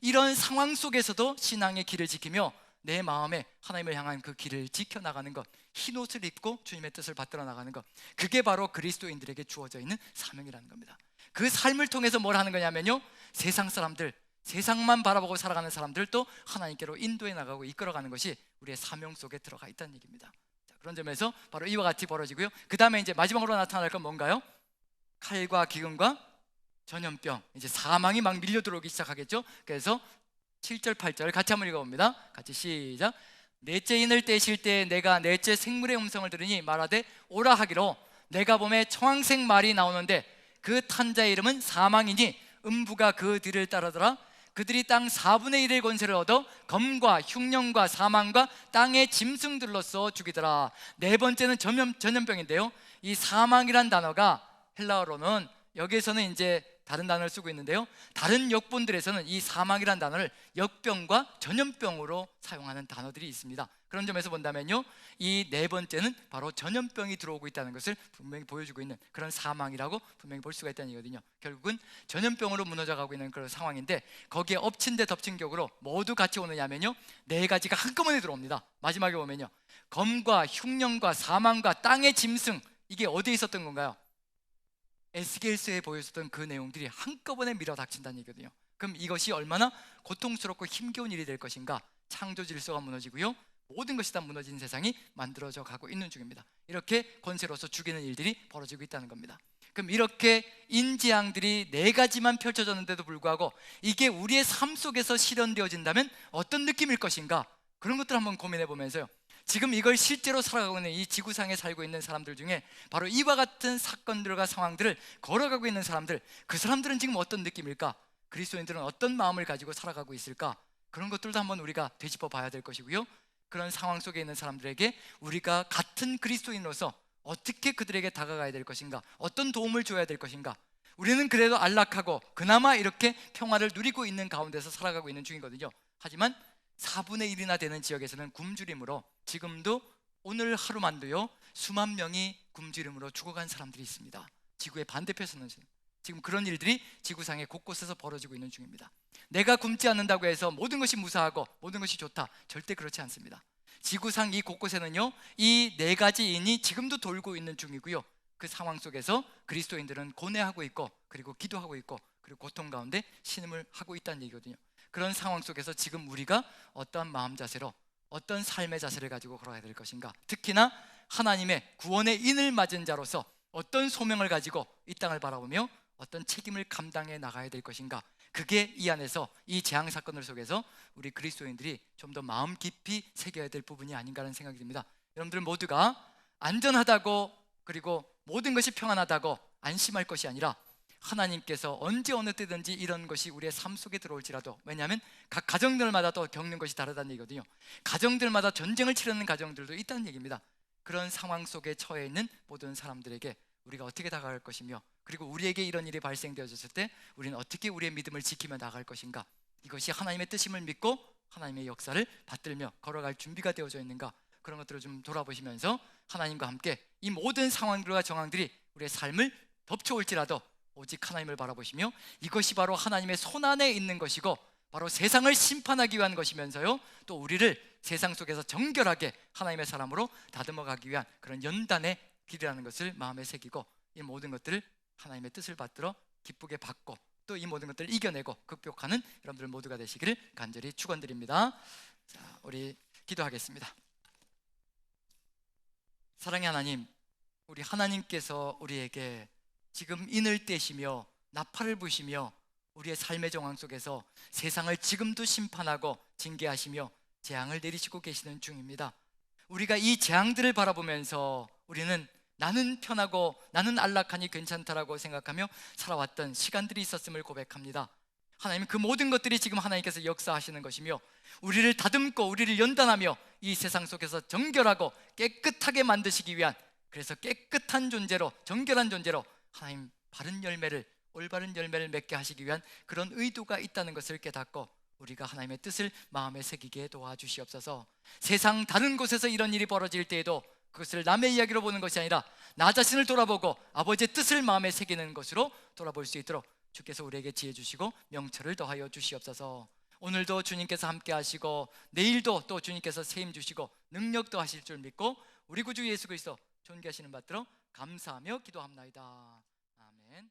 이런 상황 속에서도 신앙의 길을 지키며 내 마음에 하나님을 향한 그 길을 지켜나가는 것, 흰옷을 입고 주님의 뜻을 받들어 나가는 것, 그게 바로 그리스도인들에게 주어져 있는 사명이라는 겁니다. 그 삶을 통해서 뭘 하는 거냐면요, 세상 사람들, 세상만 바라보고 살아가는 사람들도 하나님께로 인도해 나가고 이끌어가는 것이 우리의 사명 속에 들어가 있다는 얘기입니다. 자, 그런 점에서 바로 이와 같이 벌어지고요, 그 다음에 이제 마지막으로 나타날 건 뭔가요? 칼과 기근과 전염병, 이제 사망이 막 밀려 들어오기 시작하겠죠. 그래서 7절 8절 같이 한번 읽어봅니다. 같이 시작. 넷째 인을 떼실 때 내가 넷째 생물의 음성을 들으니 말하되 오라 하기로 내가 봄에 청황색 말이 나오는데 그 탄자의 이름은 사망이니 음부가 그 뒤를 따르더라. 그들이 땅 4분의 1의 권세를 얻어 검과 흉령과 사망과 땅의 짐승들로서 죽이더라. 네 번째는 전염병인데요, 이 사망이란 단어가 헬라어로는, 여기에서는 이제 다른 단어를 쓰고 있는데요, 다른 역본들에서는 이 사망이란 단어를 역병과 전염병으로 사용하는 단어들이 있습니다. 그런 점에서 본다면요, 이 네 번째는 바로 전염병이 들어오고 있다는 것을 분명히 보여주고 있는 그런 사망이라고 분명히 볼 수가 있다는 얘기거든요. 결국은 전염병으로 무너져가고 있는 그런 상황인데, 거기에 엎친 데 덮친 격으로 모두 같이 오느냐면요, 네 가지가 한꺼번에 들어옵니다. 마지막에 보면요, 검과 흉령과 사망과 땅의 짐승, 이게 어디에 있었던 건가요? 에스겔서에 보였었던 그 내용들이 한꺼번에 밀어닥친다는 얘기거든요. 그럼 이것이 얼마나 고통스럽고 힘겨운 일이 될 것인가. 창조 질서가 무너지고요, 모든 것이 다 무너진 세상이 만들어져 가고 있는 중입니다. 이렇게 권세로서 죽이는 일들이 벌어지고 있다는 겁니다. 그럼 이렇게 인재앙들이 네 가지만 펼쳐졌는데도 불구하고 이게 우리의 삶 속에서 실현되어진다면 어떤 느낌일 것인가, 그런 것들을 한번 고민해 보면서요, 지금 이걸 실제로 살아가고 있는 이 지구상에 살고 있는 사람들 중에 바로 이와 같은 사건들과 상황들을 걸어가고 있는 사람들, 그 사람들은 지금 어떤 느낌일까? 그리스도인들은 어떤 마음을 가지고 살아가고 있을까? 그런 것들도 한번 우리가 되짚어 봐야 될 것이고요, 그런 상황 속에 있는 사람들에게 우리가 같은 그리스도인으로서 어떻게 그들에게 다가가야 될 것인가, 어떤 도움을 줘야 될 것인가. 우리는 그래도 안락하고 그나마 이렇게 평화를 누리고 있는 가운데서 살아가고 있는 중이거든요. 하지만 4분의 1이나 되는 지역에서는 굶주림으로 지금도 오늘 하루만도요, 수만 명이 굶주림으로 죽어간 사람들이 있습니다. 지구의 반대편에서는 지금 그런 일들이 지구상의 곳곳에서 벌어지고 있는 중입니다. 내가 굶지 않는다고 해서 모든 것이 무사하고 모든 것이 좋다, 절대 그렇지 않습니다. 지구상 이 곳곳에는요, 이 네 가지 인이 지금도 돌고 있는 중이고요, 그 상황 속에서 그리스도인들은 고뇌하고 있고, 그리고 기도하고 있고, 그리고 고통 가운데 신음을 하고 있다는 얘기거든요. 그런 상황 속에서 지금 우리가 어떠한 마음 자세로, 어떤 삶의 자세를 가지고 걸어야 될 것인가, 특히나 하나님의 구원의 인을 맞은 자로서 어떤 소명을 가지고 이 땅을 바라보며 어떤 책임을 감당해 나가야 될 것인가, 그게 이 안에서, 이 재앙 사건을 속에서 우리 그리스도인들이 좀 더 마음 깊이 새겨야 될 부분이 아닌가 하는 생각이 듭니다. 여러분들 모두가 안전하다고, 그리고 모든 것이 평안하다고 안심할 것이 아니라, 하나님께서 언제 어느 때든지 이런 것이 우리의 삶 속에 들어올지라도, 왜냐하면 각 가정들마다 또 겪는 것이 다르다는 얘기거든요. 가정들마다 전쟁을 치르는 가정들도 있다는 얘기입니다. 그런 상황 속에 처해 있는 모든 사람들에게 우리가 어떻게 다가갈 것이며, 그리고 우리에게 이런 일이 발생되어졌을 때 우리는 어떻게 우리의 믿음을 지키며 나갈 것인가, 이것이 하나님의 뜻임을 믿고 하나님의 역사를 받들며 걸어갈 준비가 되어져 있는가, 그런 것들을 좀 돌아보시면서 하나님과 함께 이 모든 상황들과 정황들이 우리의 삶을 덮쳐올지라도 오직 하나님을 바라보시며, 이것이 바로 하나님의 손안에 있는 것이고 바로 세상을 심판하기 위한 것이면서요, 또 우리를 세상 속에서 정결하게 하나님의 사람으로 다듬어 가기 위한 그런 연단의 길이라는 것을 마음에 새기고, 이 모든 것들을 하나님의 뜻을 받들어 기쁘게 받고, 또 이 모든 것들을 이겨내고 극복하는 여러분들 모두가 되시기를 간절히 축원드립니다. 자, 우리 기도하겠습니다. 사랑의 하나님, 우리 하나님께서 우리에게 지금 인을 떼시며 나팔을 부시며 우리의 삶의 정황 속에서 세상을 지금도 심판하고 징계하시며 재앙을 내리시고 계시는 중입니다. 우리가 이 재앙들을 바라보면서 우리는 나는 편하고 나는 안락하니 괜찮다라고 생각하며 살아왔던 시간들이 있었음을 고백합니다. 하나님, 그 모든 것들이 지금 하나님께서 역사하시는 것이며 우리를 다듬고 우리를 연단하며 이 세상 속에서 정결하고 깨끗하게 만드시기 위한, 그래서 깨끗한 존재로, 정결한 존재로 하나님 바른 열매를, 올바른 열매를 맺게 하시기 위한 그런 의도가 있다는 것을 깨닫고 우리가 하나님의 뜻을 마음에 새기게 도와주시옵소서. 세상 다른 곳에서 이런 일이 벌어질 때에도 그것을 남의 이야기로 보는 것이 아니라 나 자신을 돌아보고 아버지의 뜻을 마음에 새기는 것으로 돌아볼 수 있도록 주께서 우리에게 지혜 주시고 명철을 더하여 주시옵소서. 오늘도 주님께서 함께 하시고 내일도 또 주님께서 세임 주시고 능력도 하실 줄 믿고 우리 구주 예수 그리스도 존귀하시는 받들어 감사하며 기도합나이다. 아멘.